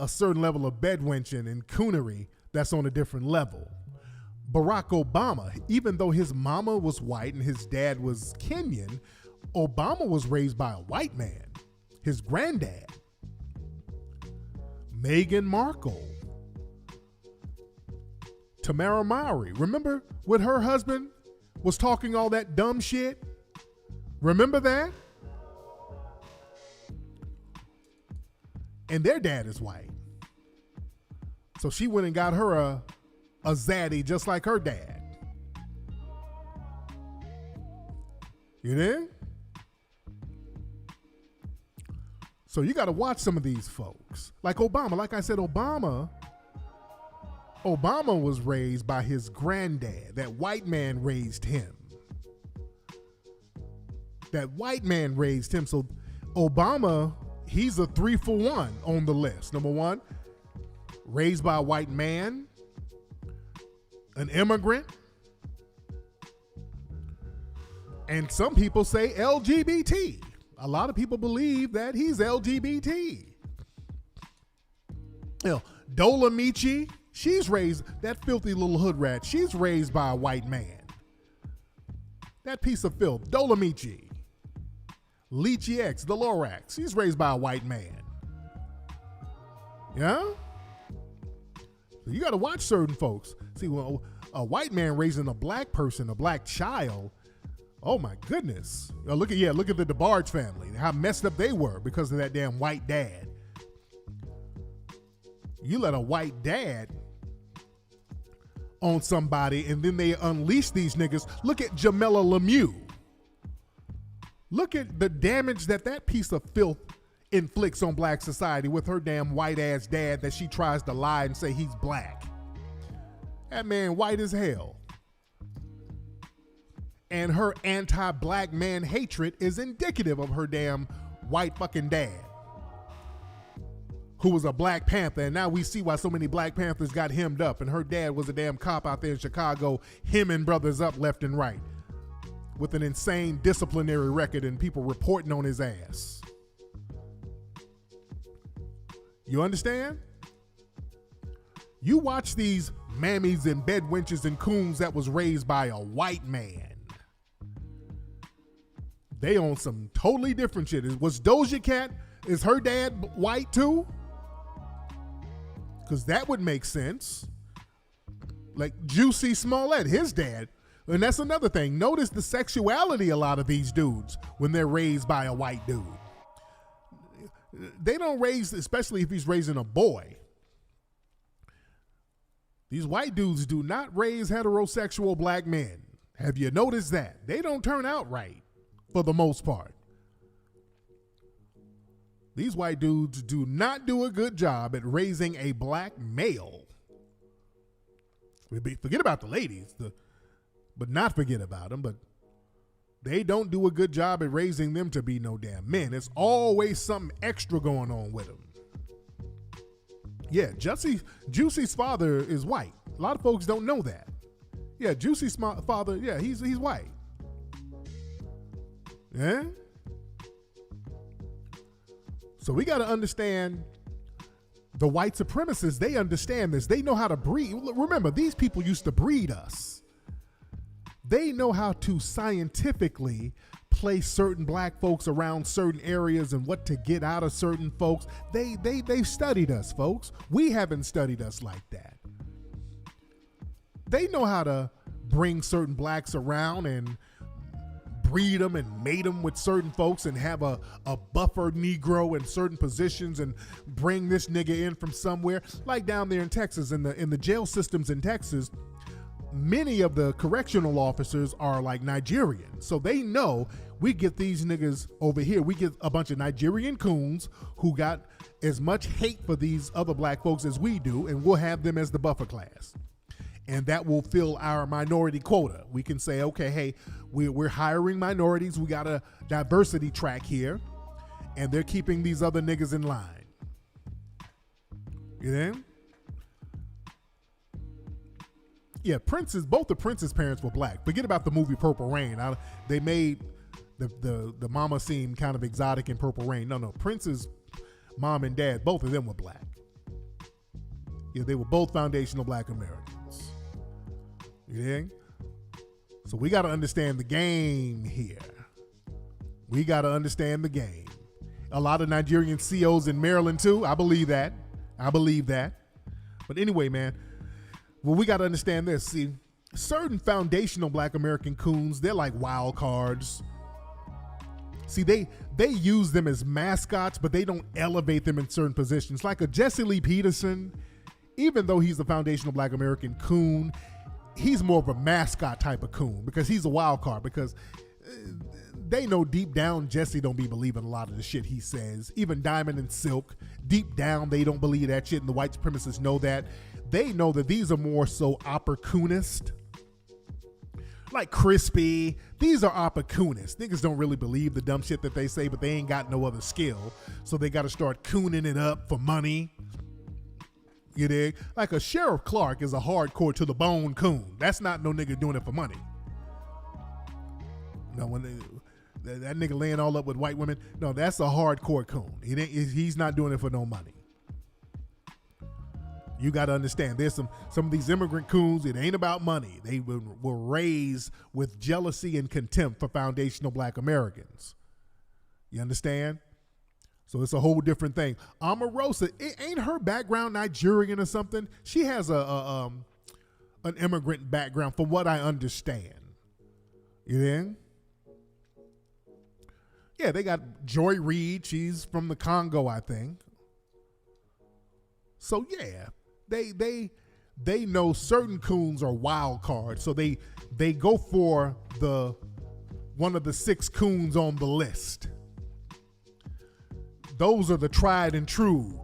certain level of bedwenching and coonery that's on a different level. Barack Obama, even though his mama was white and his dad was Kenyan, Obama was raised by a white man, his granddad. Meghan Markle. Tamara Mowry. Remember when her husband was talking all that dumb shit? Remember that? And their dad is white. So she went and got her a zaddy just like her dad. You there? So you got to watch some of these folks. Like Obama. Like I said, Obama was raised by his granddad. That white man raised him. That white man raised him. So Obama, he's a 3-for-1 on the list. Number one, raised by a white man, an immigrant, and some people say LGBT. A lot of people believe that he's LGBT. You know, Dolamichi, she's raised, that filthy little hood rat, she's raised by a white man. That piece of filth, Dolamichi. Leechy X, the Lorax, she's raised by a white man. Yeah? So you got to watch certain folks. See, well, a white man raising a black person, a black child, oh my goodness. Look at the DeBarge family, how messed up they were because of that damn white dad. You let a white dad on somebody and then they unleash these niggas. Look at Jamila Lemieux. Look at the damage that piece of filth inflicts on black society with her damn white ass dad that she tries to lie and say he's black. That man white as hell. And her anti-black man hatred is indicative of her damn white fucking dad, who was a Black Panther. And now we see why so many Black Panthers got hemmed up. And her dad was a damn cop out there in Chicago, hemming brothers up left and right with an insane disciplinary record and people reporting on his ass. You understand? You watch these mammies and bedwenches and coons that was raised by a white man. They on some totally different shit. Was Doja Cat, is her dad white too? Because that would make sense. Like Juicy Smollett, his dad. And that's another thing. Notice the sexuality a lot of these dudes when they're raised by a white dude. They don't raise, especially if he's raising a boy. These white dudes do not raise heterosexual black men. Have you noticed that? They don't turn out right for the most part. These white dudes do not do a good job at raising a black male. Forget about the ladies, but not forget about them, but they don't do a good job at raising them to be no damn men. It's always something extra going on with them. Yeah, Juicy's father is white. A lot of folks don't know that. Yeah, Juicy's father, yeah, he's white. Yeah? So we got to understand the white supremacists. They understand this. They know how to breed. Remember, these people used to breed us. They know how to scientifically place certain black folks around certain areas and what to get out of certain folks. They've studied us, folks. We haven't studied us like that. They know how to bring certain blacks around and breed them and mate them with certain folks and have a buffer Negro in certain positions and bring this nigga in from somewhere. Like down there in Texas, in the jail systems in Texas, many of the correctional officers are like Nigerian. So they know we get these niggas over here. We get a bunch of Nigerian coons who got as much hate for these other black folks as we do, and we'll have them as the buffer class. And that will fill our minority quota. We can say, okay, hey, we're hiring minorities. We got a diversity track here, and they're keeping these other niggas in line. You know? Yeah, both the Prince's parents were black. Forget about the movie Purple Rain. They made the mama seem kind of exotic in Purple Rain. No, Prince's mom and dad, both of them were black. Yeah, they were both foundational black Americans. You dig? So we got to understand the game here. We got to understand the game. A lot of Nigerian COs in Maryland too. I believe that. But anyway, man, well, we got to understand this. See, certain foundational black American coons, they're like wild cards. See, they use them as mascots, but they don't elevate them in certain positions. Like a Jesse Lee Peterson, even though he's a foundational black American coon, he's more of a mascot type of coon because he's a wild card, because they know deep down Jesse don't be believing a lot of the shit he says. Even Diamond and Silk, deep down they don't believe that shit, and the white supremacists know that. They know that these are more so opportunist. Like Crispy, these are opportunists. Niggas don't really believe the dumb shit that they say, but they ain't got no other skill, so they got to start cooning it up for money. You dig? Like a Sheriff Clark is a hardcore to the bone coon. That's not no nigga doing it for money. No, when that nigga laying all up with white women, no, that's a hardcore coon. He's not doing it for no money. You got to understand, there's some of these immigrant coons, it ain't about money. They were raised with jealousy and contempt for foundational black Americans. You understand? So it's a whole different thing. Omarosa, ain't her background Nigerian or something? She has an immigrant background from what I understand. You know? Yeah, they got Joy Reid. She's from the Congo, I think. So yeah, they know certain coons are wild cards. So they go for one of the 6 coons on the list. Those are the tried and true.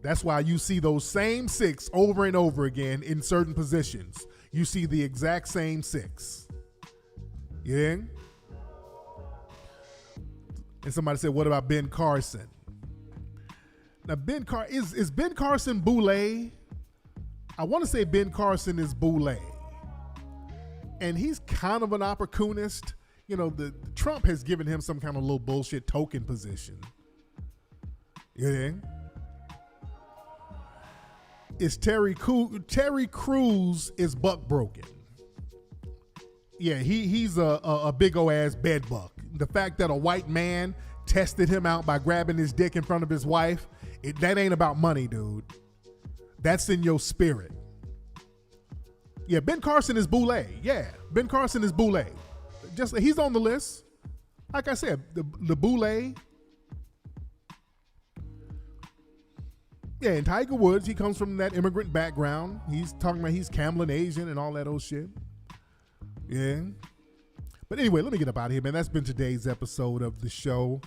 That's why you see those same 6 over and over again in certain positions. You see the exact same 6. Yeah? And somebody said, what about Ben Carson? Now, is Ben Carson Boule? I want to say Ben Carson is Boule. And he's kind of an opportunist. You know, the Trump has given him some kind of little bullshit token position. Yeah. Is Terry Crews is buck broken. Yeah, he's a big ol' ass bed buck. The fact that a white man tested him out by grabbing his dick in front of his wife, that ain't about money, dude. That's in your spirit. Yeah, Ben Carson is Boule. Yeah, Ben Carson is Boule. Just he's on the list. Like I said, the Boule. Yeah, and Tiger Woods, he comes from that immigrant background. He's talking about he's Camlin Asian and all that old shit. Yeah. But anyway, let me get up out of here, man. That's been today's episode of the show.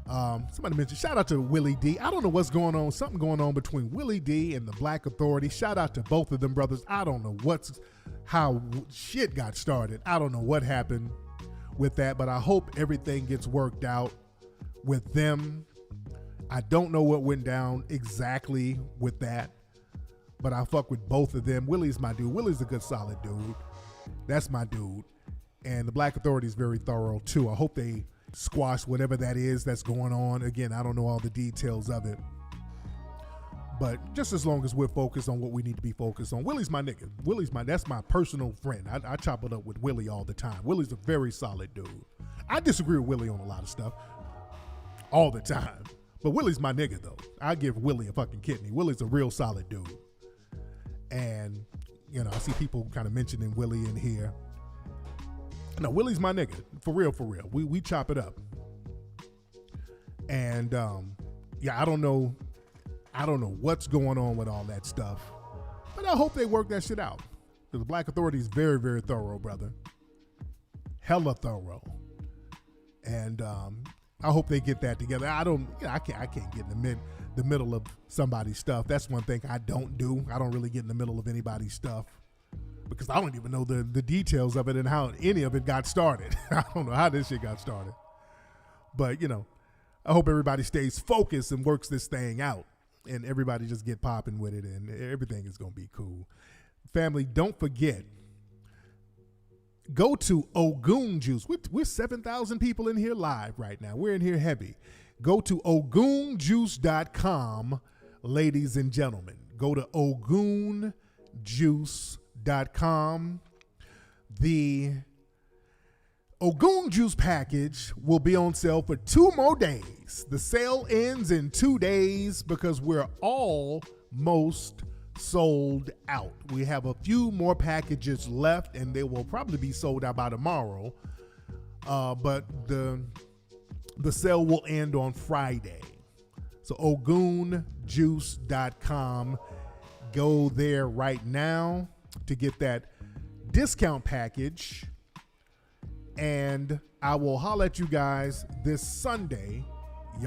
Somebody mentioned, shout out to Willie D. I don't know what's going on. Something going on between Willie D and the Black Authority. Shout out to both of them brothers. I don't know how shit got started. I don't know what happened with that, but I hope everything gets worked out with them. I don't know what went down exactly with that, but I fuck with both of them. Willie's my dude. Willie's a good, solid dude. That's my dude. And the Black Authority is very thorough too. I hope they squash whatever that is that's going on. Again, I don't know all the details of it, but just as long as we're focused on what we need to be focused on. Willie's my nigga. That's my personal friend. I chop it up with Willie all the time. Willie's a very solid dude. I disagree with Willie on a lot of stuff all the time, but Willie's my nigga though. I give Willie a fucking kidney. Willie's a real solid dude. And you know, I see people kind of mentioning Willie in here. No, Willie's my nigga. For real, for real. We chop it up. And yeah, I don't know what's going on with all that stuff. But I hope they work that shit out. The Black Authority is very, very thorough, brother. Hella thorough. And I hope they get that together. I can't get in the middle of somebody's stuff. That's one thing I don't do. I don't really get in the middle of anybody's stuff, because I don't even know the details of it and how any of it got started. I don't know how this shit got started. But, you know, I hope everybody stays focused and works this thing out, and everybody just get popping with it, and everything is going to be cool. family, don't forget, go to Ogun Juice. We're 7,000 people in here live right now. We're in here heavy. Go to ogunjuice.com, ladies and gentlemen. Go to ogunjuice.com. The Ogun Juice package will be on sale for 2 more days. The sale ends in 2 days because we're almost sold out. We have a few more packages left, and they will probably be sold out by tomorrow. But the sale will end on Friday. So ogunjuice.com. Go there right now to get that discount package. And I will holler at you guys this Sunday